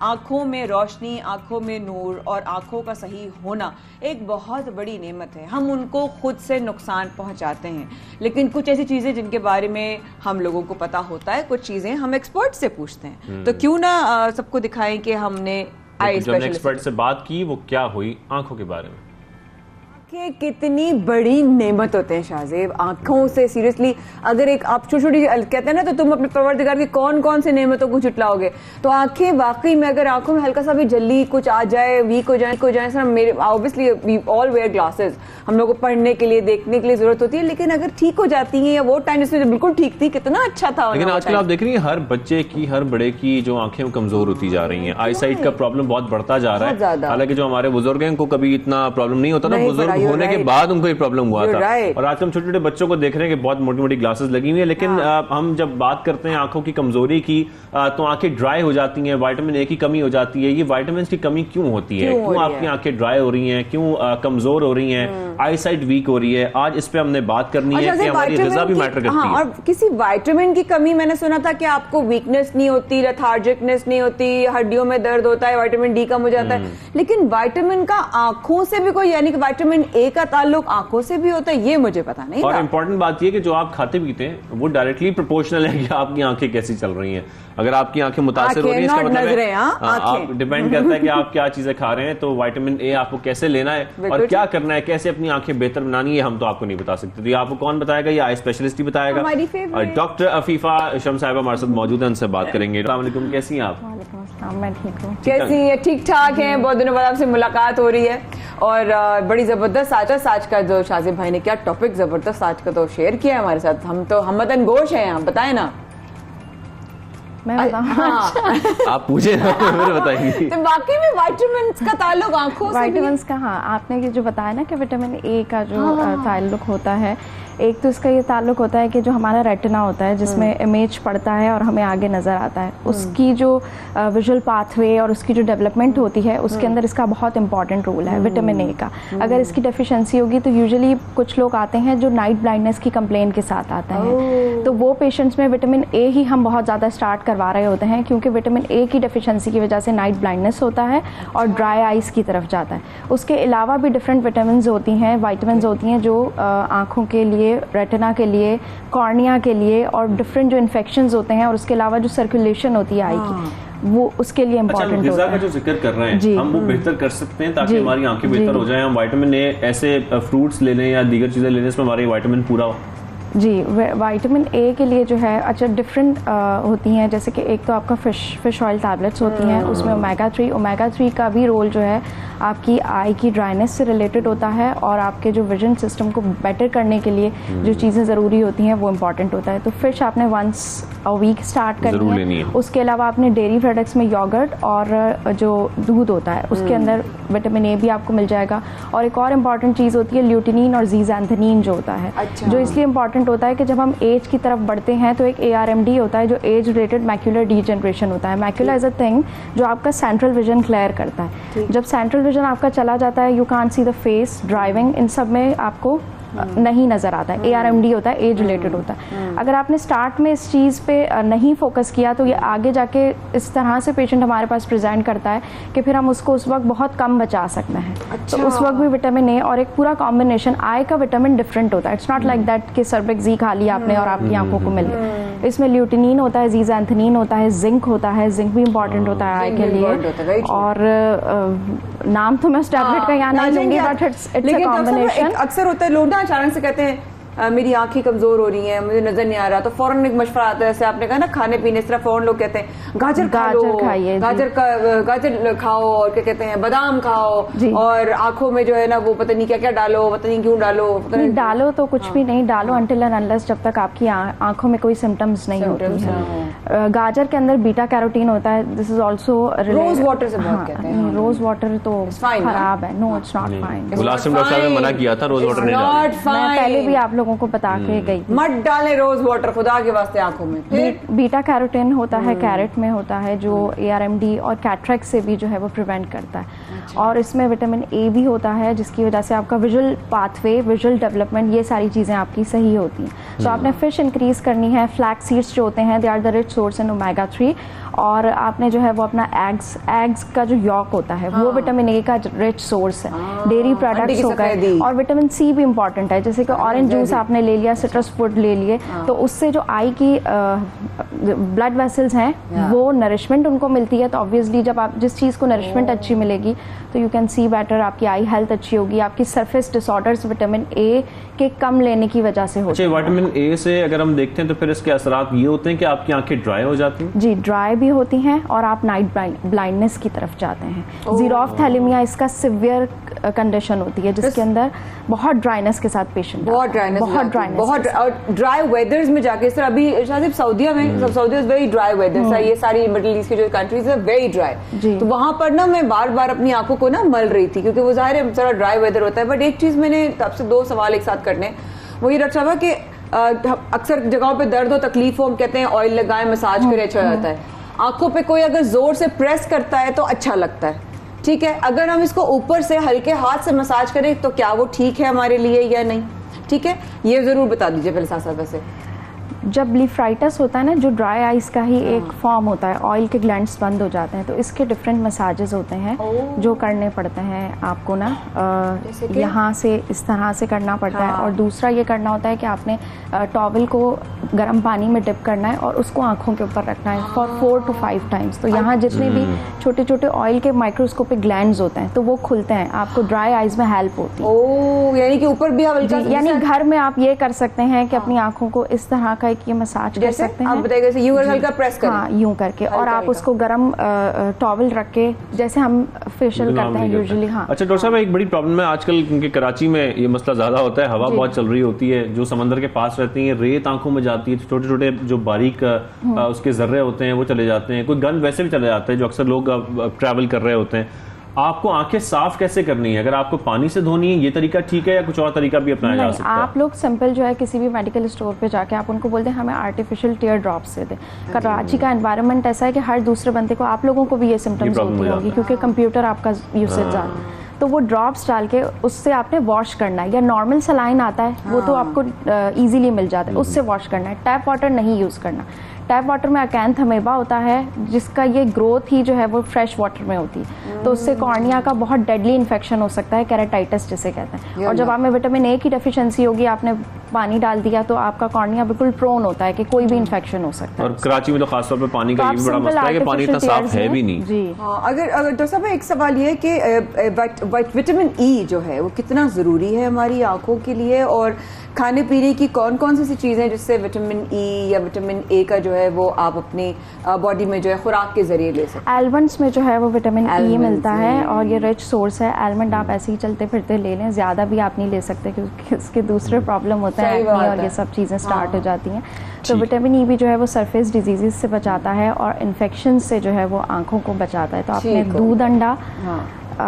आंखों में रोशनी, आंखों में नूर और आंखों का सही होना एक बहुत बड़ी नेमत है। हम उनको खुद से नुकसान पहुंचाते हैं, लेकिन कुछ ऐसी चीजें जिनके बारे में हम लोगों को पता होता है, कुछ चीजें हम एक्सपर्ट से पूछते हैं, तो क्यों ना सबको दिखाएं कि हमने एक्सपर्ट से बात की। वो क्या हुई आंखों के बारे में? कि कितनी बड़ी नेमत होते हैं शाहजेब, आंखों से सीरियसली अगर एक आप छोटी छोटी कहते हैं ना, तो तुम अपने परवरदिगार की कौन कौन से नेमतों को जुटलाओगे, तो आंखें वाकई में अगर आंखों में हल्का सा भी जल्दी कुछ आ जाए, वीक हो जाए सर, मेरे obviously we all wear glasses, हम लोग को पढ़ने के लिए देखने के लिए जरूरत होती है, लेकिन अगर ठीक हो जाती है, या वो टाइम जिसमें बिल्कुल ठीक थी कितना अच्छा था। लेकिन आजकल आप देख रही हैं हर बच्चे की, हर बड़े की जो आंखें कमजोर होती जा रही हैं, आई साइट का प्रॉब्लम बहुत बढ़ता जा रहा है। हालांकि जो हमारे बुजुर्ग हैं उनको कभी इतना प्रॉब्लम नहीं होता ना, बुजुर्ग होने के बाद उनको ये प्रॉब्लम हुआ था। और आज हम छोटे छोटे बच्चों को देख रहे हैं कि बहुत मोटी मोटी ग्लासेस लगी हुई है, लेकिन हम जब बात करते हैं आंखों की कमजोरी की, तो आंखें ड्राई हो जाती हैं, विटामिन ए की कमी हो जाती है। ये विटामिन की कमी क्यों होती है? क्यों आपकी आंखें ड्राई हो रही हैं, क्यों कमजोर हो रही हैं, आई साइट वीक हो रही है? आज इस पे हमने बात करनी है कि हमारी ग़िज़ा भी मैटर करती है। और किसी विटामिन की कमी, मैंने सुना था कि आपको वीकनेस नहीं होती, लेथार्जिकनेस नहीं होती, हड्डियों में दर्द होता है, विटामिन डी कम हो जाता है, लेकिन विटामिन का आंखों से भी कोई, यानी कि विटामिन ए का ताल्लुक आंखों से भी होता है, ये मुझे पता नहीं और था। इम्पोर्टेंट बात ये कि जो आप खाते पीते हैं वो डायरेक्टली प्रोपोर्शनल है कि आपकी आंखें कैसी चल रही हैं। अगर आपकी आंखें मुतासिर हो रही है, इसका मतलब है आप डिपेंड करता है कि आप क्या चीजें खा रहे हैं। तो विटामिन ए आपको कैसे लेना है और क्या करना है, कैसे अपनी आंखें बेहतर बनानी है, हम तो आपको नहीं बता सकते। तो ये आपको कौन बताएगा? ये आई स्पेशलिस्ट ही बताएगा। डॉक्टर अफीफा शम साहिबा हमारे साथ मौजूद है, उनसे बात करेंगे। अस्सलाम वालेकुम, कैसी हैं आप? मैं ठीक हूँ। कैसी है? ठीक ठाक है। बहुत दिनों बाद आपसे मुलाकात हो रही है और बड़ी जबरदस्त आज का जो शाजिब भाई ने क्या टॉपिक जबरदस्त आज का तो शेयर किया है हमारे साथ। हम तो हमदन गोश हैं, आप बताएं ना। मैं बताऊं? हाँ। आप पूछे ना, फिर बताएंगी। तो बाकी में विटामिन का ताल्लुक आंखों से विटामिन का, हाँ आपने ये जो बताया ना कि विटामिन ए का जो ताल्लुक होता है, एक तो इसका ये ताल्लुक होता है कि जो हमारा रेटिना होता है जिसमें इमेज पड़ता है और हमें आगे नज़र आता है, उसकी जो विजुअल पाथवे और उसकी जो डेवलपमेंट होती है उसके अंदर इसका बहुत इंपॉर्टेंट रोल है विटामिन ए का। अगर इसकी डेफिशिएंसी होगी तो यूजुअली कुछ लोग आते हैं जो नाइट ब्लाइंडनेस की कंप्लेन के साथ आते हैं, तो वो पेशेंट्स में विटामिन ए ही हम बहुत ज़्यादा स्टार्ट करवा रहे होते हैं, क्योंकि विटामिन ए की डेफिशिएंसी की वजह से नाइट ब्लाइंडनेस होता है और ड्राई आइज़ की तरफ जाता है। उसके अलावा भी डिफरेंट विटामिन होती हैं, वाइटामिन होती हैं जो आँखों के लिए, रेटिना के लिए, कॉर्निया के लिए और डिफरेंट जो इन्फेक्शंस होते हैं और उसके अलावा जो सर्कुलेशन होती है आई की, वो उसके लिए इम्पोर्टेंट होता है। का जो जिक्र कर रहे हैं हम वो बेहतर कर सकते हैं ताकि हमारी आंखें बेहतर हो जाएं। हम विटामिन ए ऐसे फ्रूट्स ले लें या दीगर चीजें लेने से हमारी विटामिन पूरा हो। जी, विटामिन ए के लिए जो है अच्छा डिफरेंट होती हैं, जैसे कि एक तो आपका फिश ऑयल टैबलेट्स होती हैं, उसमें ओमेगा 3 का भी रोल जो है आपकी आई की ड्राइनेस से रिलेटेड होता है और आपके जो विजन सिस्टम को बेटर करने के लिए जो चीज़ें ज़रूरी होती हैं वो इम्पॉर्टेंट होता है। तो फिश आपने वंस अ वीक स्टार्ट करनी है। उसके अलावा आपने डेयरी प्रोडक्ट्स में योगर्ट और जो दूध होता है उसके अंदर विटामिन ए भी आपको मिल जाएगा। और एक और इम्पॉर्टेंट चीज़ होती है ल्यूटिनिन और ज़ीज़ैंथेनिन जो होता है, जो इसलिए इम्पॉर्टेंट होता है कि जब हम एज की तरफ बढ़ते हैं तो एक ARMD होता है जो एज रिलेटेड मैक्यूलर डीजनरेशन होता है। मैक्यूला इज अ थिंग जो आपका सेंट्रल विजन क्लियर करता है। जब सेंट्रल विजन आपका चला जाता है, you can't see the face, driving, इन सब में आपको नहीं नज़र आता है। ARMD होता है, एज रिलेटेड होता है। अगर आपने स्टार्ट में इस चीज़ पे नहीं फोकस किया तो ये आगे जाके इस तरह से पेशेंट हमारे पास प्रेजेंट करता है कि फिर हम उसको उस वक्त बहुत कम बचा सकते हैं। तो उस वक्त भी विटामिन ए और एक पूरा कॉम्बिनेशन आई का विटामिन डिफरेंट होता है। इट्स नॉट लाइक दैट कि सर्बेक्सी खा लिया आपने और आपकी आंखों को मिल गया। इसमें ल्यूटिनिन होता है, ज़ीज़ैंथेनिन होता है, जिंक होता है। जिंक भी इंपॉर्टेंट होता है आई के लिए। और नाम तो मैं उस टैबलेट का यहाँ नहीं लूंगी, बट इट्स अ कॉम्बिनेशन। अक्सर होता है लोग ना अचानक से कहते हैं मेरी आंखें कमजोर हो रही हैं, मुझे नजर नहीं आ रहा, तो फौरन एक मशवरा आता है, जैसे आपने कहा ना खाने पीने, इस तरह फौरन लोग कहते हैं गाजर खाइए, गाजर खाओ और क्या कहते हैं बादाम खाओ और आंखों में जो है ना वो पता नहीं क्या क्या डालो, पता नहीं क्यों डालो, डालो तो कुछ भी नहीं डालो अनटिल एंड अनलेस जब तक आपकी आंखों में कोई सिम्टम्स नहीं होते हैं। गाजर के अंदर बीटा कैरोटीन होता है, this is also rose water से बहुत कहते हैं। रोज वाटर तो खराब है, no it's not fine. Last time doctor साहब ने मना किया था रोज वाटर नहीं डालना। मैं पहले भी आप लोगों को बता के गई, मत डालें रोज वाटर खुदा के वास्ते आंखों में। बीटा कैरोटीन होता है, कैरेट में होता है जो ARMD और कैटरेक्ट से भी जो है वो प्रिवेंट करता है। और इसमें विटामिन ए भी होता है जिसकी वजह से आपका विजुअल पाथवे, विजुअल डेवलपमेंट, ये सारी चीज़ें आपकी सही होती हैं। तो आपने फिश इंक्रीज करनी है। फ्लैक्स सीड्स जो होते हैं they are the rich source in omega 3। और आपने जो है वो अपना एग्स का जो यॉक होता है वो विटामिन ए का रिच सोर्स है। डेयरी प्रोडक्ट्स हो गए और विटामिन सी भी इंपॉर्टेंट है, जैसे कि ऑरेंज जूस आपने ले लिया, सिट्रस फूड ले लिए, तो उससे जो आई की ब्लड वेसल्स हैं वो नरिशमेंट उनको मिलती है। तो ऑब्वियसली जब आप जिस चीज़ को नरिशमेंट अच्छी मिलेगी तो यू कैन सी बेटर, आपकी आई हेल्थ अच्छी होगी। आपकी सरफेस डिसऑर्डर्स विटामिन ए के कम लेने की वजह से होते हैं। विटामिन ए से अगर हम देखते हैं तो फिर इसके असरात ये होते हैं कि आपकी आंखें ड्राई हो जाती हैं। जी, ड्राई भी होती हैं और आप नाइट ब्लाइंडनेस की तरफ जाते हैं। ज़ीरोफ्थैलेमिया इसका सिवियर कंडीशन होती है जिसके अंदर बहुत ड्राइनेस के साथ पेशेंट, बहुत ड्राई वेदर्स में जाके, इस तरह अभी शायद सऊदीया में, सऊदीया इज वेरी ड्राई वेदर, ये सारी मिडिल ईस्ट की जो कंट्रीज है वेरी ड्राई। तो वहां पर ना मैं बार बार अपनी आंखों को ना मल रही थी क्योंकि वो जाहिर है थोड़ा ड्राई वेदर होता है। बट एक चीज मैंने आपसे 2 सवाल एक साथ करने, वो ये डॉक्टर साहब कि अक्सर जगहों पे दर्द हो, तकलीफ हो, हम कहते हैं ऑयल लगाएं, मसाज करें, अच्छा हो जाता है। आंखों पे कोई अगर जोर से प्रेस करता है तो अच्छा लगता है, ठीक है। अगर हम इसको ऊपर से हल्के हाथ से मसाज करें तो क्या वो ठीक है हमारे लिए या नहीं? ठीक है, ये जरूर बता दीजिए पहले साथ साथ। वैसे जब ब्लीफराइटिस होता है ना, जो ड्राई आइस का ही एक फॉर्म होता है, ऑयल के ग्लैंड्स बंद हो जाते हैं, तो इसके डिफरेंट मसाजेस होते हैं जो करने पड़ते हैं आपको ना, यहाँ से इस तरह से करना पड़ता है। और दूसरा ये करना होता है कि आपने टॉवल को गर्म पानी में डिप करना है और उसको आंखों के ऊपर रखना है फॉर 4 to 5 टाइम्स। तो यहाँ जितने भी छोटे छोटे ऑयल के माइक्रोस्कोपिक ग्लैंड्स होते हैं तो वो खुलते हैं, आपको ड्राई आइज में हेल्प होती है। ओह, यानी कि ऊपर भी हल्का, यानी घर में आप ये कर सकते हैं कि अपनी आंखों को इस तरह का एक ये मसाज कर सकते हैं। आप बताइए, जैसे यूं हल्का प्रेस करें। हाँ, यूं करके, और आप उसको गर्म टॉवल रख के, जैसे हम फेशियल करते हैं यूजुअली। हाँ, अच्छा डॉक्टर साहब, एक बड़ी प्रॉब्लम है आजकल, क्योंकि कराची में ये मसला ज्यादा होता है, हवा बहुत चल रही होती है, जो समंदर के पास रहती है, रेत आंखों में जाती है, छोटे छोटे जो बारीक उसके जर्रे होते हैं वो चले जाते हैं, कोई गंद वैसे भी चले जाते हैं जो अक्सर लोग ट्रैवल कर रहे होते हैं। आपको आंखें साफ कैसे करनी है? अगर आपको पानी से धोनी है, ये तरीका ठीक है या कुछ और तरीका भी अपनाया जा सकता है? आप लोग सिंपल जो है किसी भी मेडिकल स्टोर पे जाके आप उनको बोलते हैं हमें आर्टिफिशियल टीयर ड्रॉप्स दे दें। कराची का एनवायरनमेंट ऐसा है कि हर दूसरे बंदे को, आप लोगों को भी ये सिम्टम्स होती होंगी क्योंकि कंप्यूटर आपका यूसेज ज़्यादा, तो वो ड्रॉप्स डाल के उससे आपने वॉश करना है, या नॉर्मल सलाइन आता है वो तो आपको इजीली मिल जाता है, उससे वॉश करना है। टैप वाटर नहीं यूज़ करना। टैप वाटर में अकैंथ अमेबा होता है जिसका ये ग्रोथ ही जो है वो फ्रेश वाटर में होती है, तो उससे कॉर्निया का बहुत डेडली इन्फेक्शन हो सकता है, केराटाइटिस जिसे कहते हैं। और जब आप में विटामिन ए की डेफिशिएंसी होगी, आपने पानी डाल दिया, तो आपका कॉर्निया बिल्कुल प्रोन होता है कि कोई भी इन्फेक्शन हो सकता है। और कराची में तो खासतौर पर पानी का ये भी बड़ा मसला है कि पानी इतना साफ है भी नहीं। जी हाँ, अगर डॉक्टर साहब एक सवाल ये है कि विटामिन ई जो है वो कितना ज़रूरी है हमारी आंखों के लिए, और खाने पीने की कौन कौन सी चीज़ें जिससे विटामिन ई या विटामिन ए का जो है वो आप अपनी बॉडी में जो है खुराक के जरिए ले सकते हैं? आलमंड्स में जो है वो विटामिन ई मिलता है और ये रिच सोर्स है। आलमंड आप ऐसे ही चलते फिरते ले लें, ज़्यादा भी आप नहीं ले सकते क्योंकि उसके दूसरे प्रॉब्लम होते हैं और ये सब चीज़ें स्टार्ट हो जाती हैं। तो विटामिन ई भी जो है वो सरफेस डिजीज़ से बचाता है और इन्फेक्शन से जो है वो आँखों को बचाता है। तो आपने दूध, अंडा,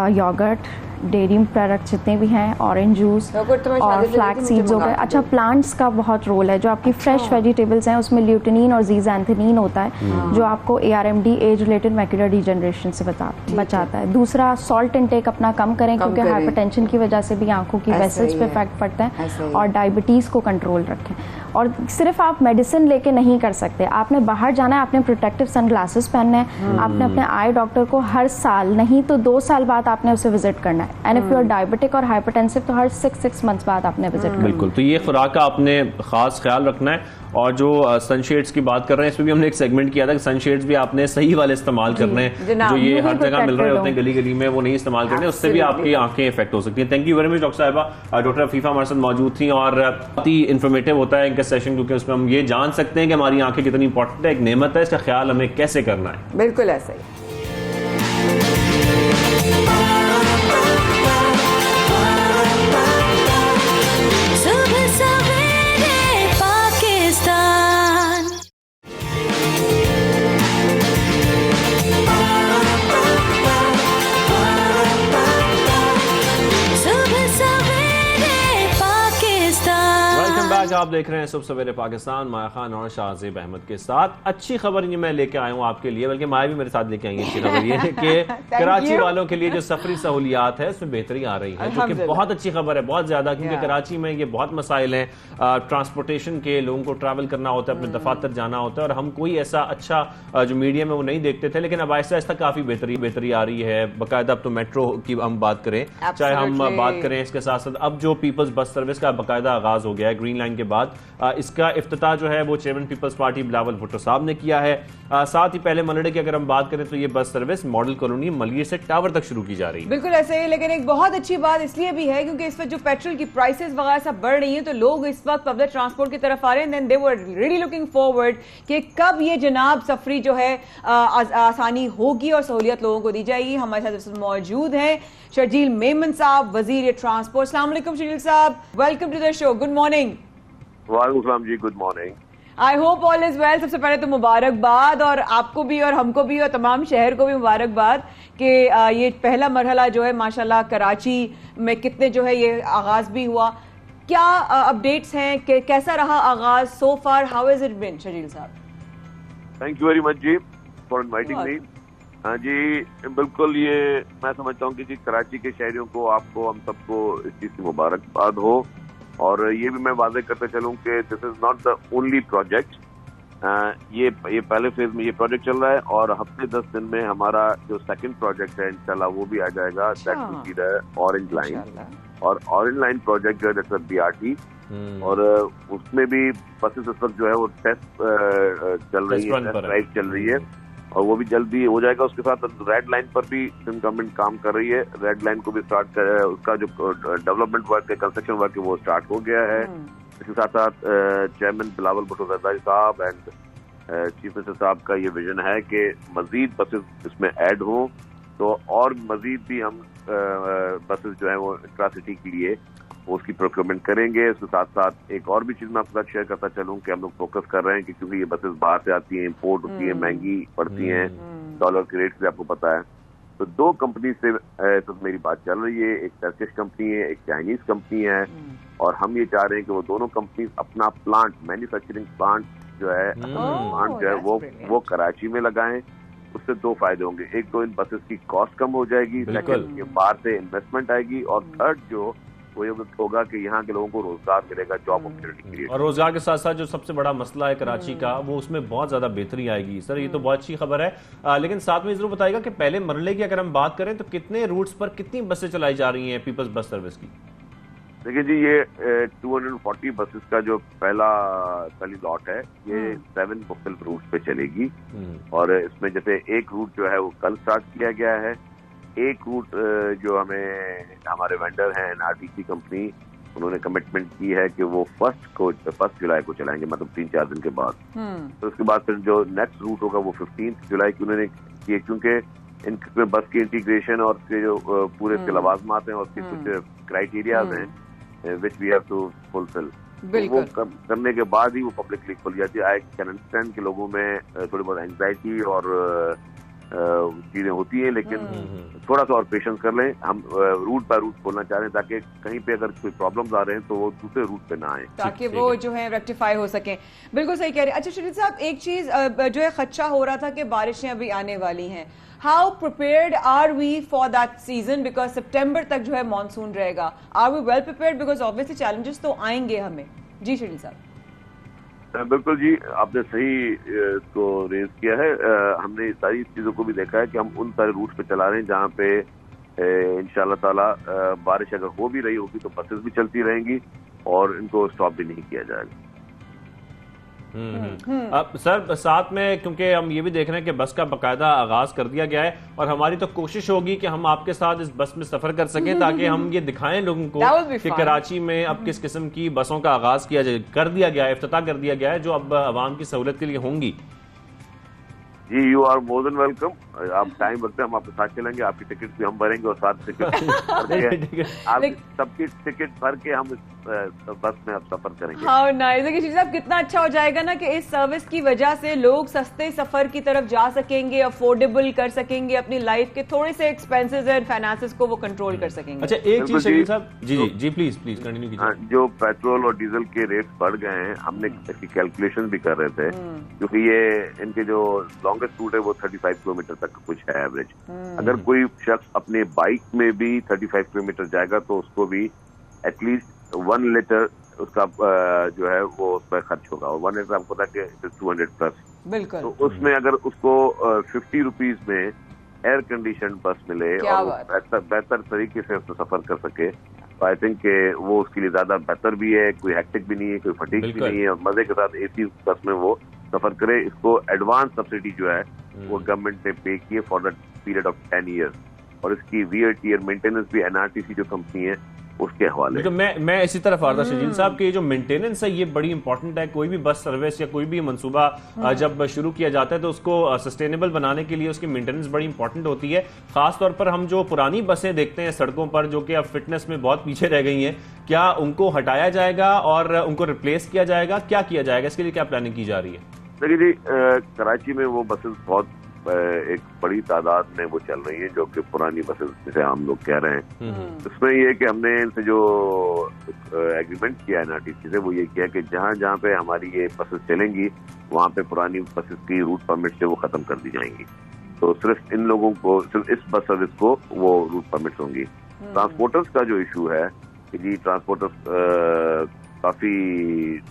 योगर्ट, डेयरी प्रोडक्ट जितने भी हैं, ऑरेंज जूस और फ्लैक्स सीड्स हो गए। अच्छा, प्लांट्स का बहुत रोल है। जो आपकी फ्रेश वेजिटेबल्स हैं उसमें ल्यूटिनिन और ज़ीज़ैंथेनिन होता है जो आपको ARMD, age related macular degeneration से बचाता है। दूसरा, सॉल्ट इंटेक अपना कम करें क्योंकि हाइपरटेंशन की वजह से भी आंखों की वेसल्स पे इफेक्ट पड़ता है। और डायबिटीज़ को कंट्रोल रखें। और सिर्फ आप मेडिसिन लेके नहीं कर सकते, आपने बाहर जाना है, आपने प्रोटेक्टिव सनग्लासेस पहनना है, आपने अपने आई डॉक्टर को हर साल नहीं तो 2 साल बाद आपने उसे विजिट करना है। And if you are diabetic और हाइपरटेंसिव तो हर 6 मंथ्स बाद आपने विजिट करना है। बिल्कुल, तो ये खुराक का आपने खास ख्याल रखना है। और जो सनशेड्स की बात कर रहे हैं, इसमें भी हमने एक सेगमेंट किया था कि सनशेड्स भी आपने सही वाले इस्तेमाल करने हैं, जो ये हर जगह मिल रहे होते हैं गली गली में, वो नहीं इस्तेमाल करने, उससे भी आपकी आंखें इफेक्ट हो सकती हैं। Thank you very much doctor साहिबा। डॉक्टर अफीफा हमारे साथ मौजूद थी और बहुत ही इन्फॉर्मेटिव होता है इनका सेशन, क्योंकि उसमें हम ये जान सकते हैं कि हमारी आंखें कितनी इंपॉर्टेंट है, एक नेमत है, इसका ख्याल हमें कैसे करना है। बिल्कुल ऐसा ही। आप देख रहे हैं सुबह सवेरे पाकिस्तान, माया खान और शाहजेब अहमद के साथ। अच्छी खबर ये मैं लेके आया हूँ आपके लिए, बल्कि माया भी मेरे साथ लेके आई है। अच्छी खबर ये है कि कराची वालों के लिए जो सफरी सहूलियात है उसमें बेहतरी आ रही है, जो कि बहुत अच्छी खबर है, बहुत ज्यादा, क्योंकि कराची में ये बहुत मसाइल हैं ट्रांसपोर्टेशन के, लोगों को ट्रैवल करना होता है, अपने दफातर जाना होता है, और हम कोई ऐसा अच्छा जो मीडियम है वो नहीं देखते थे, लेकिन अब आहिस्ता आहिस्ता काफी बेहतरी आ रही है। बाकायदा अब तो मेट्रो की हम बात करें, चाहे हम बात करें, इसके साथ साथ अब जो पीपल्स बस सर्विस का बाकायदा आगाज हो गया है ग्रीन लाइन के बाद। इसका इफ्तिताह जो है वो chairman peoples party Bilawal Bhutto साहब ने किया है। साथ ही पहले मनडे की अगर हम बात करें तो ये bus service model colony Malir से टावर तक शुरू की जा रही है। बिल्कुल ऐसे ही, लेकिन एक बहुत अच्छी बात इसलिए भी है क्योंकि इस वक्त जो पेट्रोल की प्राइसेस वगैरह सब बढ़ रही हैं, तो लोग इस वक्त पब्लिक ट्रांसपोर्ट की तरफ आ रहे हैं। Then they were really looking forward कि कब ये जनाब सफरी जो है आसानी होगी और सहूलियत लोगों को दी जाएगी। हमारे साथ मौजूद हैं शर्जील मेमन साहब, वजीर ट्रांसपोर्ट। अस्सलाम वालेकुम शर्जील साहब, welcome to the show. Good morning. वालेकुम सलाम जी, good morning. I hope all is well. सबसे पहले तो मुबारकबाद, और आपको भी और हमको भी और तमाम शहर को भी मुबारकबाद कि ये पहला मरहला जो है माशाल्लाह कराची में कितने जो है ये आगाज भी हुआ। क्या अपडेट्स हैं कि कैसा रहा आगाज so far? How has it been Sharjeel साहब? थैंक यू वेरी मच जी फॉर इनवाइटिंग मी। हाँ जी, बिल्कुल, ये मैं समझता हूँ कि जी कराची के शहरियों को, आपको, हम सबको इस चीज़ की मुबारकबाद हो और ये भी मैं वादे करते चलूँ कि this is not the only project. ये पहले फेज में ये प्रोजेक्ट चल रहा है और हफ्ते 10 दिन में हमारा जो सेकंड प्रोजेक्ट है इंशाल्लाह वो भी आ जाएगा। That will be the orange line. और ऑरेंज लाइन प्रोजेक्ट जो है दैट्स BRT और उसमें भी बसेस इस वक्त जो है वो टेस्ट चल रही है, टेस्ट ड्राइव चल रही है और वो भी जल्दी हो जाएगा। उसके साथ रेड लाइन पर भी गवर्नमेंट काम कर रही है। रेड लाइन को भी स्टार्ट कर, उसका जो डेवलपमेंट वर्क है, कंस्ट्रक्शन वर्क है, वो स्टार्ट हो गया है। इसके साथ साथ चेयरमैन बिलावल भुट्टो जरदारी साहब एंड चीफ मिनिस्टर साहब का ये विजन है कि मजीद बसेस इसमें ऐड हों तो और मजीद भी हम बसेस जो है वो इंट्रासिटी के लिए उसकी प्रोक्योरमेंट करेंगे। इसके साथ साथ एक और भी चीज मैं आपके साथ शेयर करता चलूँ कि हम लोग फोकस कर रहे हैं कि क्योंकि ये बसेस बाहर से आती हैं, इम्पोर्ट होती है, महंगी पड़ती हैं, डॉलर के रेट से आपको पता है। तो 2 कंपनी से तो मेरी बात चल रही है, एक टर्किश कंपनी है, एक चाइनीज कंपनी है और हम ये चाह रहे हैं कि वो दोनों कंपनी अपना प्लांट, मैन्युफैक्चरिंग प्लांट जो है वो कराची में लगाएं। उससे 2 फायदे होंगे, एक तो इन बसेस की कॉस्ट कम हो जाएगी, सेकंड बाहर से इन्वेस्टमेंट आएगी और थर्ड जो वो ये होगा कि यहाँ के लोगों को रोजगार मिलेगा, जॉब अपॉर्चुनिटी क्रिएट। और रोजगार के साथ साथ जो सबसे बड़ा मसला है कराची का, वो उसमें बहुत ज्यादा बेहतरी आएगी। सर ये तो बहुत अच्छी खबर है, लेकिन साथ में जरूर बताइएगा कि पहले मरले की अगर हम बात करें तो कितने रूट्स पर कितनी बसें चलाई जा रही हैं पीपल्स बस सर्विस की? देखिए जी, ये 240 बसेस का जो पहली लॉट है ये 7 मुख्तलिफ रूट पे चलेगी और इसमें जैसे एक रूट जो है वो कल स्टार्ट किया गया है। एक रूट जो हमें हमारे वेंडर हैं NRTC कंपनी, उन्होंने कमिटमेंट की है कि वो 1 जुलाई को चलाएंगे, मतलब 3-4 दिन के बाद। तो उसके बाद फिर जो नेक्स्ट रूट होगा वो 15 जुलाई की उन्होंने किए, क्योंकि इनमें बस की इंटीग्रेशन और उसके जो पूरे इसके लवाजमात हैं और उसके कुछ क्राइटेरियाज हैं which we have to fulfill। वो करने के बाद ही वो पब्लिकली खुल जाती है। आई कैन अंडरस्टैंड कि लोगों में थोड़ी बहुत एंग्जाइटी और चीजें होती हैं, लेकिन थोड़ा सा और पेशेंस कर लें। हम रूट बाय रूट खोलना चाह रहे हैं ताकि कहीं पे अगर कोई प्रॉब्लम्स आ रहे हैं तो वो दूसरे रूट पे ना आए, ताकि वो जो है रेक्टिफाई हो सके। बिल्कुल सही कह रहे हैं। अच्छा शरीफ साहब, एक चीज जो है खदशा हो रहा था कि बारिशें अभी आने वाली हैं, how prepared are we for that season, because सितंबर तक जो है मानसून रहेगा। Are we well prepared, because obviously challenges तो आएंगे हमें। जी शरीफ साहब। बिल्कुल जी, आपने सही इसको रेज किया है। हमने सारी चीजों को भी देखा है कि हम उन सारे रूट पे चला रहे हैं जहाँ पे इंशाल्लाह ताला बारिश अगर हो भी रही होगी तो बसेस भी चलती रहेंगी और इनको स्टॉप भी नहीं किया जाएगा। अब सर साथ में क्योंकि हम ये भी देख रहे हैं कि बस का बाकायदा आगाज कर दिया गया है और हमारी तो कोशिश होगी कि हम आपके साथ इस बस में सफर कर सकें ताकि हम ये दिखाएं लोगों को कि कराची में अब किस किस्म की बसों का आगाज कर दिया गया है, इफ्तिताह कर दिया गया है, जो अब आवाम की सहूलत के लिए होंगी। जी, you are more than welcome. आप टाइम रखते हैं, हम आपके साथ चलेंगे, आपकी टिकट भी हम भरेंगे और साथ टिकट आप सबकी टिकट भर के हम बस में आप सफर करेंगे। हाँ नाइस। देखिए साहब, कितना अच्छा हो जाएगा ना कि इस सर्विस की वजह से लोग सस्ते सफर की तरफ जा सकेंगे, अफोर्डेबल कर सकेंगे, अपनी लाइफ के थोड़े से एक्सपेंसेस एंड फाइनेंसेस को वो कंट्रोल कर सकेंगे। अच्छा एक चीज शरीफ साहब, जी प्लीज कंटिन्यू कीजिए। जो पेट्रोल और डीजल के रेट बढ़ गए हैं, हमने इसकी कैलकुलेशन भी कर रहे थे, क्योंकि ये इनके जो लॉन्गेस्ट रूट है वो 35 किलोमीटर तक कुछ है एवरेज। अगर कोई शख्स अपने बाइक में भी 35 किलोमीटर जाएगा तो उसको भी एटलीस्ट 1 लीटर उसका जो है वो उस पर खर्च होगा और 1 लीटर आपको पता है कि 200 प्लस। बिल्कुल। तो उसमें अगर उसको 50 रुपीज में एयर कंडीशन बस मिले और बेहतर तरीके से उसको सफर कर सके तो आई थिंक वो उसके लिए ज्यादा बेहतर भी है। कोई हेक्टिक भी नहीं है, कोई फटीक भी नहीं है और मजे के साथ AC बस में वो सफर करे। इसको एडवांस सब्सिडी जो है वो गवर्नमेंट ने पे की है for the period of 10 years और इसकी VAT और मेंटेनेंस भी NRTC जो कंपनी है उसके हवाले। तो मैं इसी तरफ आ रहा था शजील साहब कि जो मेंटेनेंस है ये बड़ी इंपॉर्टेंट है। कोई भी बस सर्विस या कोई भी मंसूबा जब शुरू किया जाता है तो उसको सस्टेनेबल बनाने के लिए उसकी मेंटेनेंस बड़ी इंपॉर्टेंट होती है। खासतौर पर हम जो पुरानी बसें देखते हैं सड़कों पर जो कि अब फिटनेस में बहुत पीछे रह गई हैं, क्या उनको हटाया जाएगा और उनको रिप्लेस किया जाएगा? क्या किया जाएगा, इसके लिए क्या प्लानिंग की जा रही है? देखिए जी, कराची में वो बसेस बहुत एक बड़ी तादाद में वो चल रही हैं जो कि पुरानी बसेस जिसे हम लोग कह रहे हैं। इसमें ये कि हमने इनसे जो एग्रीमेंट किया है NRTC से वो ये किया कि जहाँ जहाँ पे हमारी ये बसेस चलेंगी वहाँ पे पुरानी बसेस की रूट परमिट से वो खत्म कर दी जाएंगी। तो सिर्फ इन लोगों को, सिर्फ इस बस सर्विस को वो रूट परमिट्स होंगी। ट्रांसपोर्टर्स का जो इशू है कि जी ट्रांसपोर्टर्स काफ़ी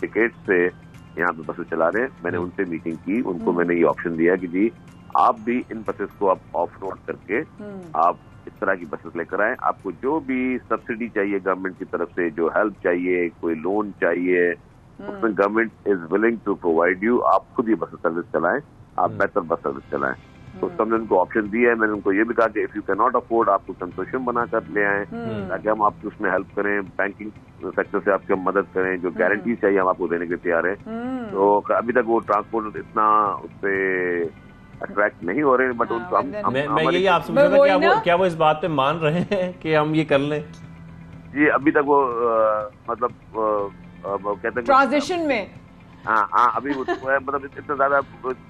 टिकट से यहाँ पे बसेस चला रहे हैं। मैंने उनसे मीटिंग की, उनको मैंने ये ऑप्शन दिया कि जी आप भी इन बसेस को आप ऑफ रोड करके आप इस तरह की बसेस लेकर आए। आपको जो भी सब्सिडी चाहिए गवर्नमेंट की तरफ से, जो हेल्प चाहिए, कोई लोन चाहिए, उसमें government is willing to provide you. आप खुद ये बस सर्विस चलाएं, आप बेहतर बस सर्विस चलाएं। तो हमने उनको ऑप्शन दिया है। मैंने उनको ये भी कहा कि if you can not afford, आप कुछ कंसोशियम बनाकर ले आएं ताकि हम आपकी उसमें हेल्प करें, बैंकिंग सेक्टर से आपकी हम मदद करें, जो गारंटीज चाहिए हम आपको देने के लिए तैयार हैं। तो अभी तक वो ट्रांसपोर्ट इतना उससे अट्रैक्ट नहीं हो रहे हैं, बट उनको मैं यही आपसे पूछ रहा था, क्या वो इस बात पे मान रहे हैं कि हम ये कर लें? जी अभी तक वो मतलब कहते हैं ट्रांजिशन में, हाँ अभी मतलब इतना ज्यादा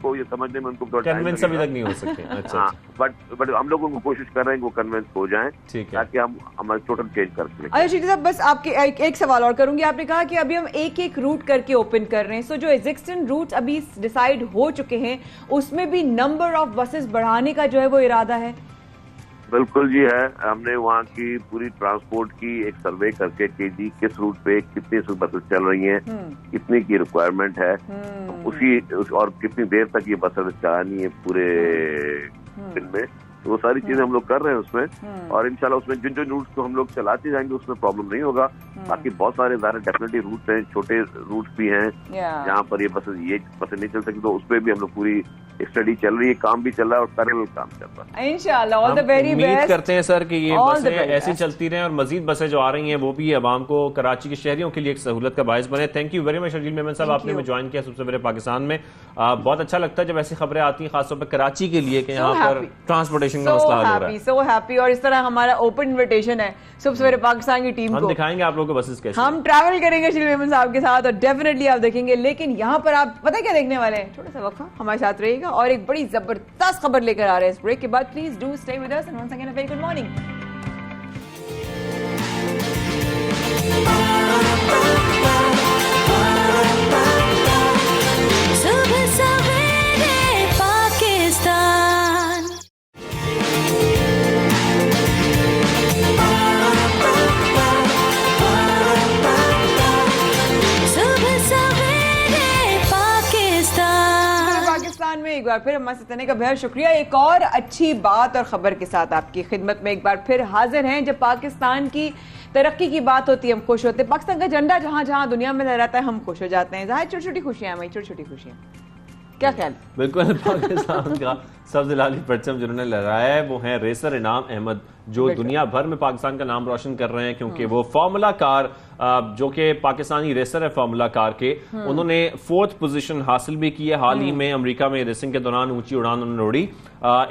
को ये समझने में उनको कन्विंस अभी तक नहीं हो सके। अच्छा, बट हम लोग उनको कोशिश कर रहे हैं कि वो कन्विंस हो जाएं ताकि हम हमारे टोटल चेंज कर सकें। अच्छा श्रीजी साहब, बस आपके एक सवाल और करूंगी। आपने कहा कि अभी हम एक एक रूट करके ओपन कर रहे हैं, सो जो एग्जिस्टिंग रूट अभी डिसाइड हो चुके हैं उसमें भी नंबर ऑफ बसेस बढ़ाने का जो है वो इरादा है? बिल्कुल जी है। हमने वहाँ की पूरी ट्रांसपोर्ट की एक सर्वे करके कि जी किस रूट पे कितनी बसेस चल रही हैं, कितनी की रिक्वायरमेंट है, उसी और कितनी देर तक ये बस सर्विस चलानी है पूरे दिन में। तो वो सारी चीजें हम लोग कर रहे हैं उसमें, और इंशाल्लाह उसमें जिन जिन रूट्स को हम लोग चलाते जाएंगे उसमें प्रॉब्लम नहीं होगा। बाकी बहुत सारे डेफिनेटली रूट्स हैं, छोटे रूट्स भी हैं जहाँ पर ये बसें नहीं चल सकती, तो उस पर भी हम लोग पूरी स्टडी चल रही है, काम भी चल रहा है और पैरेलल काम चल रहा है। इंशाल्लाह ऑल द वेरी बेस्ट। उम्मीद करते हैं सर कि ये बसें ऐसी चलती रहें और मजीद बसें जो आ रही हैं वो भी आवाम को, कराची के शहरियों के लिए एक सहूलत का बायस बने। Thank you very much Sharjeel Memon साहब, आपने हमें ज्वाइन किया सबसे पहले पाकिस्तान में। बहुत अच्छा लगता है जब ऐसी खबरें आती हैं, खासतौर पर कराची के लिए कि यहाँ पर ट्रांसपोर्टेशन का मसला हल हो रहा है। So happy. और इस तरह हमारा ओपन इन्विटेशन है सुबह सवेरे पाकिस्तान की टीम को, हम दिखाएंगे आप लोगों को बसेस कैसे, हम ट्रैवल करेंगे शर्जील मेमन साहब के साथ और डेफिनेटली आप देखेंगे। लेकिन यहाँ पर आप पता है क्या देखने वाले हैं, छोटा सा वक्फा हमारे साथ रहेगा और एक बड़ी जबरदस्त खबर लेकर आ रहे हैं इस ब्रेक के बाद। Please do stay with us and once again a very good morning. एक बार फिर हमारे साथ रहने का बेहद शुक्रिया। एक और अच्छी बात और खबर के साथ आपकी खिदमत में एक बार फिर हाजिर हैं। जब पाकिस्तान की तरक्की की बात होती है हम खुश होते हैं, पाकिस्तान का झंडा जहां जहां दुनिया में लहराता है हम खुश हो जाते हैं। जाहिर छोटी छोटी खुशियां हमारी, छोटी छोटी खुशियां, क्या ख्याल? बिल्कुल, पाकिस्तान का सबसे लाली परचम जिन्होंने लहराया है वो है रेसर इनाम अहमद, जो दुनिया भर में पाकिस्तान का नाम रोशन कर रहे हैं क्योंकि वो फार्मूला कार, जो कि पाकिस्तानी रेसर है फार्मूला कार के, उन्होंने 4th पोजीशन हासिल भी की है। हाल ही में अमेरिका में रेसिंग के दौरान ऊंची उड़ान उन्होंने उड़ी।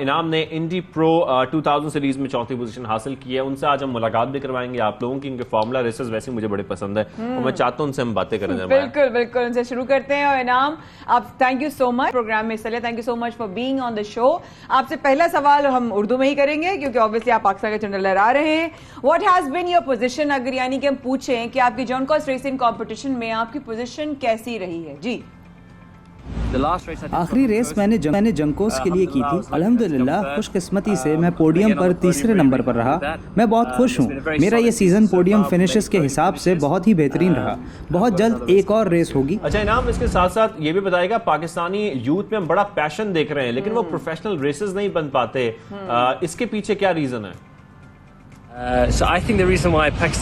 इनाम ने इंडी प्रो 2000 सीरीज में 4थी पोजीशन हासिल की है। उनसे आज हम मुलाकात भी करवाएंगे आप लोगों की, उनके फार्मूला रेसर्स वैसे मुझे बड़े पसंद है और मैं चाहता हूं उनसे हम बातें करें। बिल्कुल बिल्कुल, उनसे शुरू करते हैं। और इनाम, आप thank you so much programme में हिस्सा लिया, thank you so much for being on the show. आपसे पहला सवाल हम उर्दू में ही करेंगे क्योंकि ऑब्वियसली आप पाकिस्तान का झंडा लहरा रहे हैं। What has been your position, अगर यानी कि हम पूछें कि आपकी जॉन कॉस्ट रेसिंग कंपटीशन में आपकी पोजीशन कैसी रही है? जी, आखिरी रेस मैंने जंकोस के लिए की थी। अल्हम्दुलिल्लाह खुशकिस्मती से मैं पोडियम पर तीसरे नंबर पर रहा। मैं बहुत खुश हूँ। मेरा ये सीजन पोडियम फिनिशेस के हिसाब से बहुत ही बेहतरीन रहा। बहुत जल्द एक और रेस होगी। अच्छा इनाम, इसके साथ साथ ये भी बताएगा, पाकिस्तानी यूथ में हम बड़ा पैशन देख रहे हैं लेकिन वो प्रोफेशनल रेसेस नहीं बन पाते, इसके पीछे क्या रीजन है?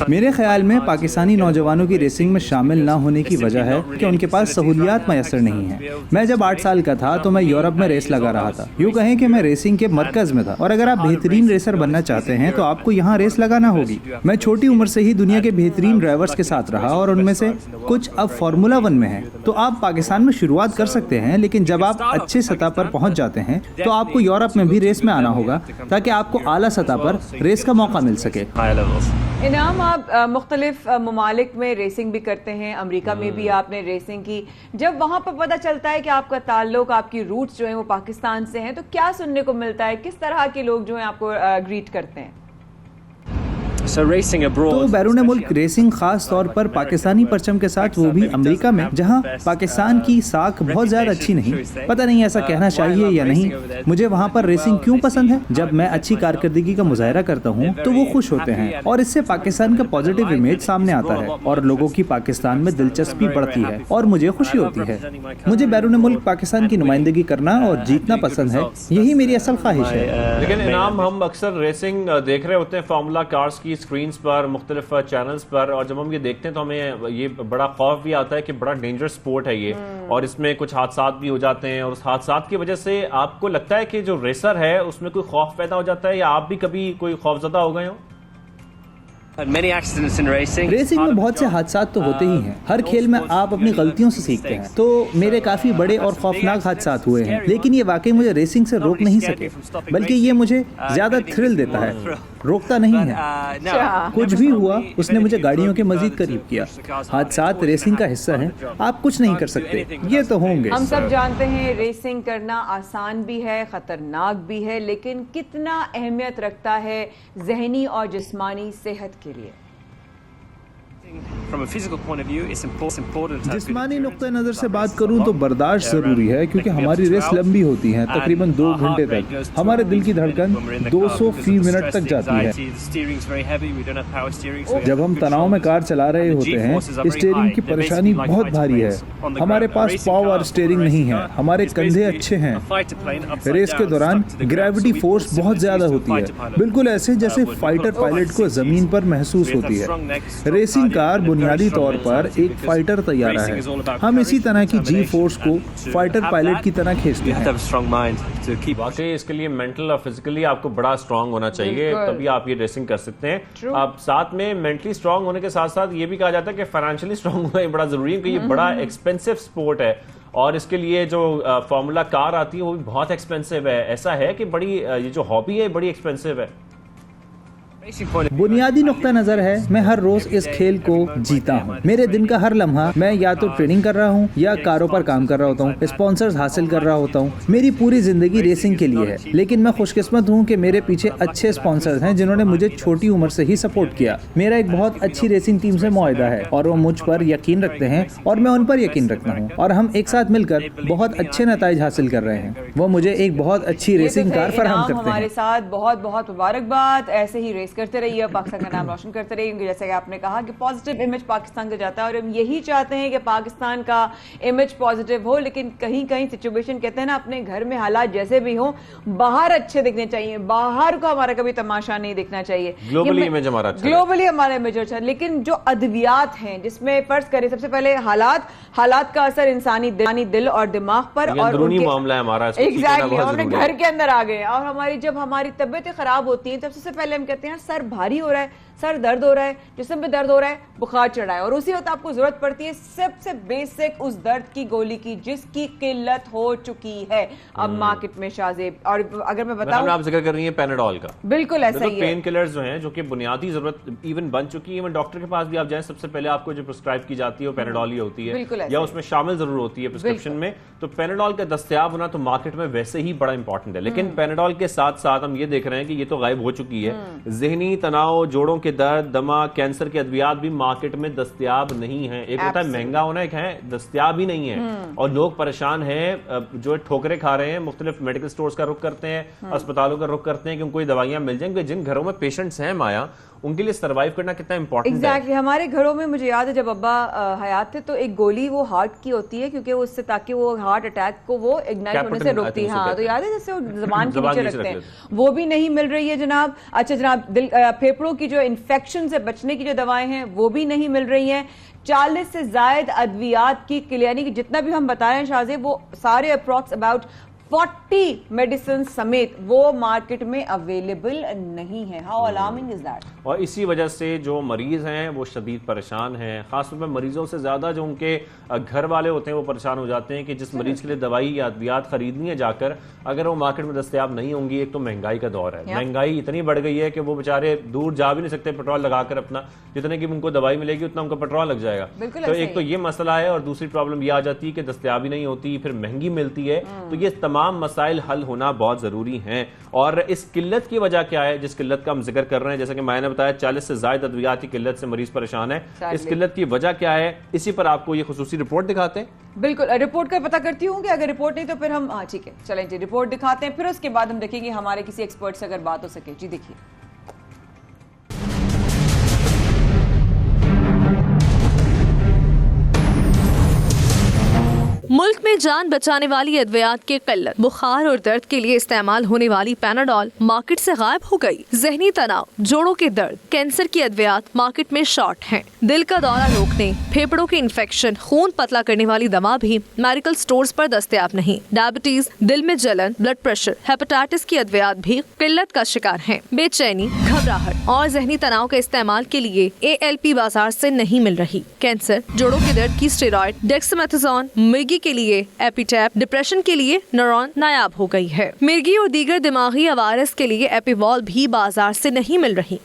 मेरे ख्याल में पाकिस्तानी नौजवानों की रेसिंग में शामिल ना होने की वजह है कि उनके पास सहूलियात मैसर नहीं है। मैं जब 8 साल का था तो मैं यूरोप में रेस लगा रहा था। यूँ कहें कि मैं रेसिंग के मरकज में था। और अगर आप बेहतरीन रेसर बनना चाहते हैं तो आपको यहाँ रेस लगाना होगी। मैं छोटी उम्र से ही दुनिया के बेहतरीन ड्राइवर्स के साथ रहा और उनमें से कुछ अब फार्मूला 1 में है। तो आप पाकिस्तान में शुरुआत कर सकते हैं, लेकिन जब आप अच्छे सतह पर पहुँच जाते हैं तो आपको यूरोप में भी रेस में आना होगा ताकि आपको आला सतह पर रेस का मौका मिल सके। इनाम, आप मुख्तलिफ ममालिक में रेसिंग भी करते हैं, अमेरिका में भी आपने रेसिंग की। जब वहां पर पता चलता है कि आपका ताल्लुक, आपकी रूट्स जो है वो पाकिस्तान से हैं, तो क्या सुनने को मिलता है? किस तरह के लोग जो है आपको ग्रीट करते हैं? तो बैरून मुल्क रेसिंग खास तौर पर पाकिस्तानी परचम के साथ, वो भी अमेरिका में, जहां पाकिस्तान की साख बहुत ज्यादा अच्छी नहीं, पता नहीं ऐसा कहना चाहिए या नहीं। मुझे वहां पर रेसिंग क्यों पसंद है? जब मैं अच्छी कारकर्दगी का मुजाहरा करता हूं तो वो खुश होते हैं और इससे पाकिस्तान का पॉजिटिव इमेज सामने आता है और लोगों की पाकिस्तान में दिलचस्पी बढ़ती है और मुझे खुशी होती है। मुझे बैरून मुल्क पाकिस्तान की नुमाइंदगी करना और जीतना पसंद है, यही मेरी असल ख्वाहिश है। लेकिन इनाम, हम अक्सर रेसिंग देख रहे होते हैं फार्मूला कार्स की स्क्रीन पर, मुख्तलिफ चैनल्स पर, और जब हम ये देखते हैं तो हमें ये बड़ा खौफ भी आता है कि बड़ा डेंजरस स्पोर्ट है ये, और इसमें कुछ हादसा भी हो जाते हैं, और उस हादसा की वजह से आपको लगता है कि जो रेसर है उसमें कोई खौफ पैदा हो जाता है, या आप भी कभी कोई खौफजदा हो गए हो? रेसिंग में बहुत से हादसा तो होते ही हैं। हर खेल में आप अपनी गलतियों से सीखते हैं, तो मेरे काफी बड़े और खौफनाक हादसा हुए हैं, लेकिन ये वाकई मुझे रेसिंग से रोक नहीं सके, बल्कि ये मुझे ज्यादा थ्रिल देता है, रोकता नहीं है। कुछ भी हुआ उसने मुझे गाड़ियों के मजीद करीब किया। हादसात रेसिंग का हिस्सा हैं, आप कुछ नहीं कर सकते, ये तो होंगे। हम सब जानते हैं रेसिंग करना आसान भी है, खतरनाक भी है, लेकिन कितना अहमियत रखता है जहनी और जिस्मानी सेहत के लिए। जिस्मानी नुक्ते नज़र से बात करूं तो बर्दाश्त ज़रूरी है, क्योंकि हमारी रेस लंबी होती है, तकरीबन 2 घंटे तक। हमारे दिल की धड़कन 200 फी मिनट तक जाती है। जब हम तनाव में कार चला रहे होते हैं, स्टीयरिंग की परेशानी बहुत भारी है। हमारे पास पावर स्टीयरिंग नहीं है, हमारे कंधे अच्छे हैं। रेस के दौरान ग्रेविटी फोर्स बहुत ज्यादा होती है, बिल्कुल ऐसे जैसे फाइटर पायलट को जमीन पर महसूस होती है। रेसिंग कार बुनियादी तौर पर एक फाइटर तैयार है। हम इसी तरह की जी फोर्स को फाइटर पायलट की तरह खींचते हैं। वाकई इसके लिए मेंटल और फिजिकली आपको बड़ा स्ट्रांग होना चाहिए, तभी आप ये रेसिंग कर सकते हैं। आप साथ में मेंटली स्ट्रांग होने के साथ साथ ये भी कहा जाता है कि फाइनेंशियली स्ट्रांग होना बड़ा जरूरी है, क्योंकि ये बड़ा एक्सपेंसिव स्पोर्ट है, और इसके लिए जो फार्मूला कार आती है वो भी बहुत एक्सपेंसिव है। ऐसा है कि बड़ी ये जो हॉबी है बड़ी एक्सपेंसिव है। बुनियादी नुक्ता नजर है, मैं हर रोज इस खेल को जीता हूँ। मेरे दिन का हर लम्हा मैं या तो ट्रेनिंग कर रहा हूँ या कारों पर काम कर रहा होता हूँ, स्पॉन्सर्स हासिल कर रहा होता हूँ। मेरी पूरी जिंदगी रेसिंग के लिए है, लेकिन मैं खुशकिस्मत हूँ कि मेरे पीछे अच्छे स्पॉन्सर्स हैं जिन्होंने मुझे छोटी उम्र से ही सपोर्ट किया। मेरा एक बहुत अच्छी रेसिंग टीम से मुआहदा है और वो मुझ पर यकीन रखते हैं और मैं उन पर यकीन रखता हूँ, और हम एक साथ मिलकर बहुत अच्छे नताइज हासिल कर रहे हैं। वो मुझे एक बहुत अच्छी रेसिंग कार फराहम करते हैं। हमारे साथ बहुत बहुत मुबारकबाद, ऐसे ही रेस करते रहिए, पाकिस्तान का नाम रोशन करते रहिए, क्योंकि जैसे कि आपने कहा कि पॉजिटिव इमेज पाकिस्तान का जाता है, और हम यही चाहते हैं कि पाकिस्तान का इमेज पॉजिटिव हो। लेकिन कहीं कहीं सिचुएशन, कहते हैं ना, अपने घर में हालात जैसे भी हो, बाहर अच्छे दिखने चाहिए, बाहर को हमारा कभी तमाशा नहीं दिखना चाहिए। ग्लोबली इमेज हमारा अच्छा, ग्लोबली हमारा इमेज अच्छा। लेकिन जो अद्वियात हैं, जिसमें फर्ज करें सबसे पहले हालात का असर इंसानी दिल और दिमाग पर, और अंदरूनी मामला है हमारा, एग्जैक्टली हमने घर के अंदर आ गए। और हमारी जब हमारी तबीयतें खराब होती हैं, तब सबसे पहले हम कहते हैं सर भारी हो रहा है, सर दर्द हो रहा है, जिस्म पे दर्द हो रहा है, बुखार चढ़ा है, और उसी वक्त आपको जरूरत पड़ती है सबसे बेसिक उस दर्द की गोली की जिसकी किल्लत हो चुकी है अब मार्केट में शाज़ेब। और अगर मैं बताऊं, आप जिक्र कर रही हैं पेनाडोल का, बिल्कुल ऐसा ही है। पेन किलर्स जो हैं, जो कि बुनियादी जरूरत इवन बन चुकी है, इवन डॉक्टर के पास भी आप जाएं, सबसे पहले आपको जो प्रिस्क्राइब की जाती है वो पेनाडोल ही होती है, या उसमें शामिल जरूर होती है प्रिस्क्रिप्शन में। तो पेनाडोल का दस्तयाब होना तो मार्केट में वैसे ही बड़ा इंपॉर्टेंट है, लेकिन पेनाडोल के साथ साथ हम ये देख रहे हैं कि ये तो गायब हो चुकी है। जहनी तनाव, जोड़ों के दर्द, दमा, कैंसर के अद्वियात भी मार्केट में दस्तयाब नहीं है। एक होता है महंगा होना, एक है दस्तयाब ही नहीं है, और लोग परेशान हैं, जो ठोकरे खा रहे हैं, मुख्तलिफ मेडिकल स्टोर्स का रुख करते हैं, अस्पतालों का रुख करते हैं कि उनको ये दवाइयां मिल जाएंगी। जिन घरों में पेशेंट्स हैं माया, उनके लिए सर्वाइव करना कितना इंपॉर्टेंट है। हमारे घरों में मुझे याद है जब अब्बा हयात थे तो एक गोली वो हार्ट की होती है, क्योंकि उससे ताकि वो हार्ट अटैक को वो इग्नाइट होने से रोकती है। हाँ, तो याद है जैसे वो ज़बान के नीचे रखते हैं, वो भी नहीं मिल रही है जनाब। अच्छा जनाब, दिल फेफड़ों की जो इन्फेक्शन से बचने की जो दवाएं हैं वो भी नहीं मिल रही हैं। 40 से ज्यादा अद्वियात की, यानी कि जितना भी हम बता रहे हैं शाज़ेब, वो सारे अप्रॉक्स अबाउट 40 मेडिसिन समेत वो मार्केट में अवेलेबल नहीं है। How alarming is that. और इसी वजह से जो मरीज हैं वो शदीद परेशान हैं, खासतौर पर मरीजों से ज्यादा जो उनके घर वाले होते हैं वो परेशान हो जाते हैं कि जिस मरीज के लिए दवाई या अद्वियात खरीदनी है जाकर, अगर वो मार्केट में दस्तयाब नहीं होंगी। एक तो महंगाई का दौर है, महंगाई इतनी बढ़ गई है कि वो बेचारे दूर जा भी नहीं सकते पेट्रोल लगाकर अपना, जितने की उनको दवाई मिलेगी उतना उनको पेट्रोल लग जाएगा। तो एक तो ये मसला है, और दूसरी प्रॉब्लम ये आ जाती है कि दस्तयाबी नहीं होती, फिर महंगी मिलती है। तो ये तमाम तमाम मसाइल हल होना बहुत ज़रूरी हैं। और इस किल्लत की वजह क्या है, जिस किल्लत का हम जिक्र कर रहे हैं, जैसा कि मैंने बताया 40 से ज़ायद अद्वियात की किल्लत से मरीज परेशान है। इस किल्लत की वजह क्या है, इसी पर आपको ये खुसूसी रिपोर्ट दिखाते हैं। बिल्कुल, रिपोर्ट का पता करती हूँ कि अगर रिपोर्ट नहीं तो फिर हम ठीक है चलें जी, रिपोर्ट दिखाते हैं, फिर उसके बाद हम देखेंगे हमारे किसी एक्सपर्ट से अगर बात हो सके। जी देखिए, मुल्क में जान बचाने वाली अद्वियात की किल्लत। बुखार और दर्द के लिए इस्तेमाल होने वाली पैनाडोल मार्केट से गायब हो गई। जहनी तनाव, जोड़ों के दर्द, कैंसर की अद्वियात मार्केट में शॉर्ट हैं। दिल का दौरा रोकने, फेफड़ों के इन्फेक्शन, खून पतला करने वाली दवा भी मेडिकल स्टोर्स पर दस्तयाब नहीं। डायबिटीज, दिल में जलन, ब्लड प्रेशर, हेपेटाइटिस की अद्वियात भी किल्लत का शिकार हैं। बेचैनी, घबराहट और जहनी तनाव के इस्तेमाल के लिए ALP बाजार से नहीं मिल रही। कैंसर, जोड़ों के दर्द की स्टेरॉइड, डेक्सामेथासोन, मिर्गी के लिए एपिटैप, डिप्रेशन के लिए न्यूरॉन नायाब हो गई है। मिर्गी और दीगर दिमागी अवारस के लिए एपिवॉल भी बाजार से नहीं मिल रही।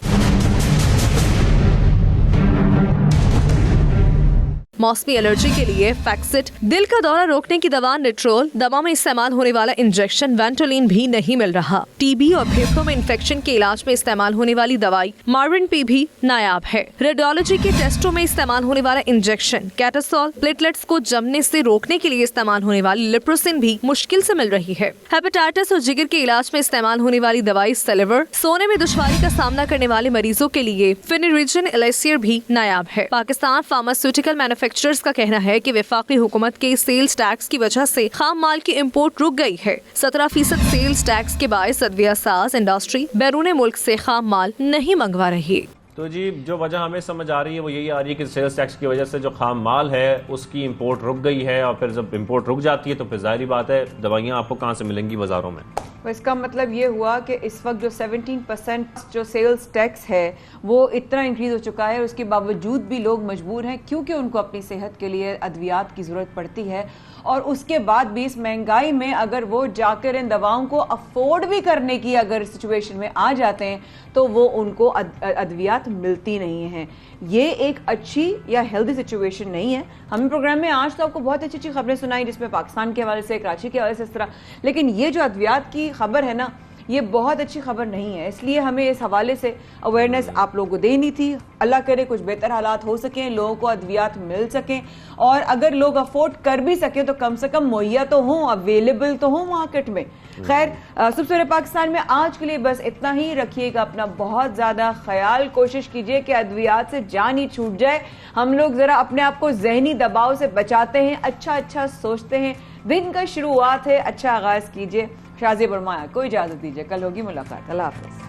मौसमी एलर्जी के लिए फैक्सिट, दिल का दौरा रोकने की दवा निट्रोल, दवा में इस्तेमाल होने वाला इंजेक्शन वेंटोलिन भी नहीं मिल रहा। टीबी और फेफड़ों में इन्फेक्शन के इलाज में इस्तेमाल होने वाली दवाई मार्विन पी भी नायाब है। रेडियोलॉजी के टेस्टों में इस्तेमाल होने वाला इंजेक्शन कैटासोल, प्लेटलेट्स को जमने से रोकने के लिए इस्तेमाल होने वाली लिप्रोसिन भी मुश्किल से मिल रही है। हेपेटाइटिस और जिगर के इलाज में इस्तेमाल होने वाली दवाई सेलेवर, सोने में दुश्वारी का सामना करने वाले मरीजों के लिए फिनिरिजन एलेसियर भी नायाब है। पाकिस्तान फार्मास्यूटिकल मैन्युफैक्चरर्स का कहना है कि वफाकी हुकूमत के सेल्स टैक्स की वजह से खाम माल की इम्पोर्ट रुक गई है। 17% सेल्स टैक्स के बायस अद्विया साज इंडस्ट्री बैरून मुल्क से खाम माल नहीं मंगवा रही। तो जी, जो वजह हमें समझ आ रही है वो यही आ रही है कि सेल्स टैक्स की वजह से जो खाम माल है उसकी इंपोर्ट रुक गई है, और फिर जब इंपोर्ट रुक जाती है तो फिर जाहिर बात है दवाइयाँ आपको कहाँ से मिलेंगी बाजारों में। तो इसका मतलब ये हुआ कि इस वक्त जो 17% जो सेल्स टैक्स है वो इतना इंक्रीज हो चुका है, उसके बावजूद भी लोग मजबूर हैं क्योंकि उनको अपनी सेहत के लिए अद्वियात की ज़रूरत पड़ती है, और उसके बाद भी इस महंगाई में अगर वो जाकर इन दवाओं को अफोर्ड भी करने की अगर सिचुएशन में आ जाते हैं तो वो उनको अद्वियात मिलती नहीं हैं। ये एक अच्छी या हेल्दी सिचुएशन नहीं है। हमने प्रोग्राम में आज तो आपको बहुत अच्छी अच्छी खबरें सुनाई, जिसमें पाकिस्तान के हवाले से, कराची के हवाले से इस तरह, लेकिन ये जो अद्वियात की खबर है ना, ये बहुत अच्छी खबर नहीं है। इसलिए हमें इस हवाले से अवेयरनेस आप लोगों को देनी थी। अल्लाह करे कुछ बेहतर हालात हो सकें, लोगों को अद्वियात मिल सकें, और अगर लोग अफोर्ड कर भी सकें तो कम से कम मुहैया तो हों, अवेलेबल तो हों मार्केट में। खैर, सुबह पाकिस्तान में आज के लिए बस इतना ही। रखिएगा अपना बहुत ज़्यादा ख्याल, कोशिश कीजिए कि अद्वियात से जान ही छूट जाए। हम लोग ज़रा अपने आप को जहनी दबाव से बचाते हैं, अच्छा अच्छा सोचते हैं, दिन का शुरुआत है, अच्छा आगाज़ कीजिए। शाज़िया बरमाया को इजाज़त दीजिए, कल होगी मुलाकात। अल्लाह हाफ़िज़।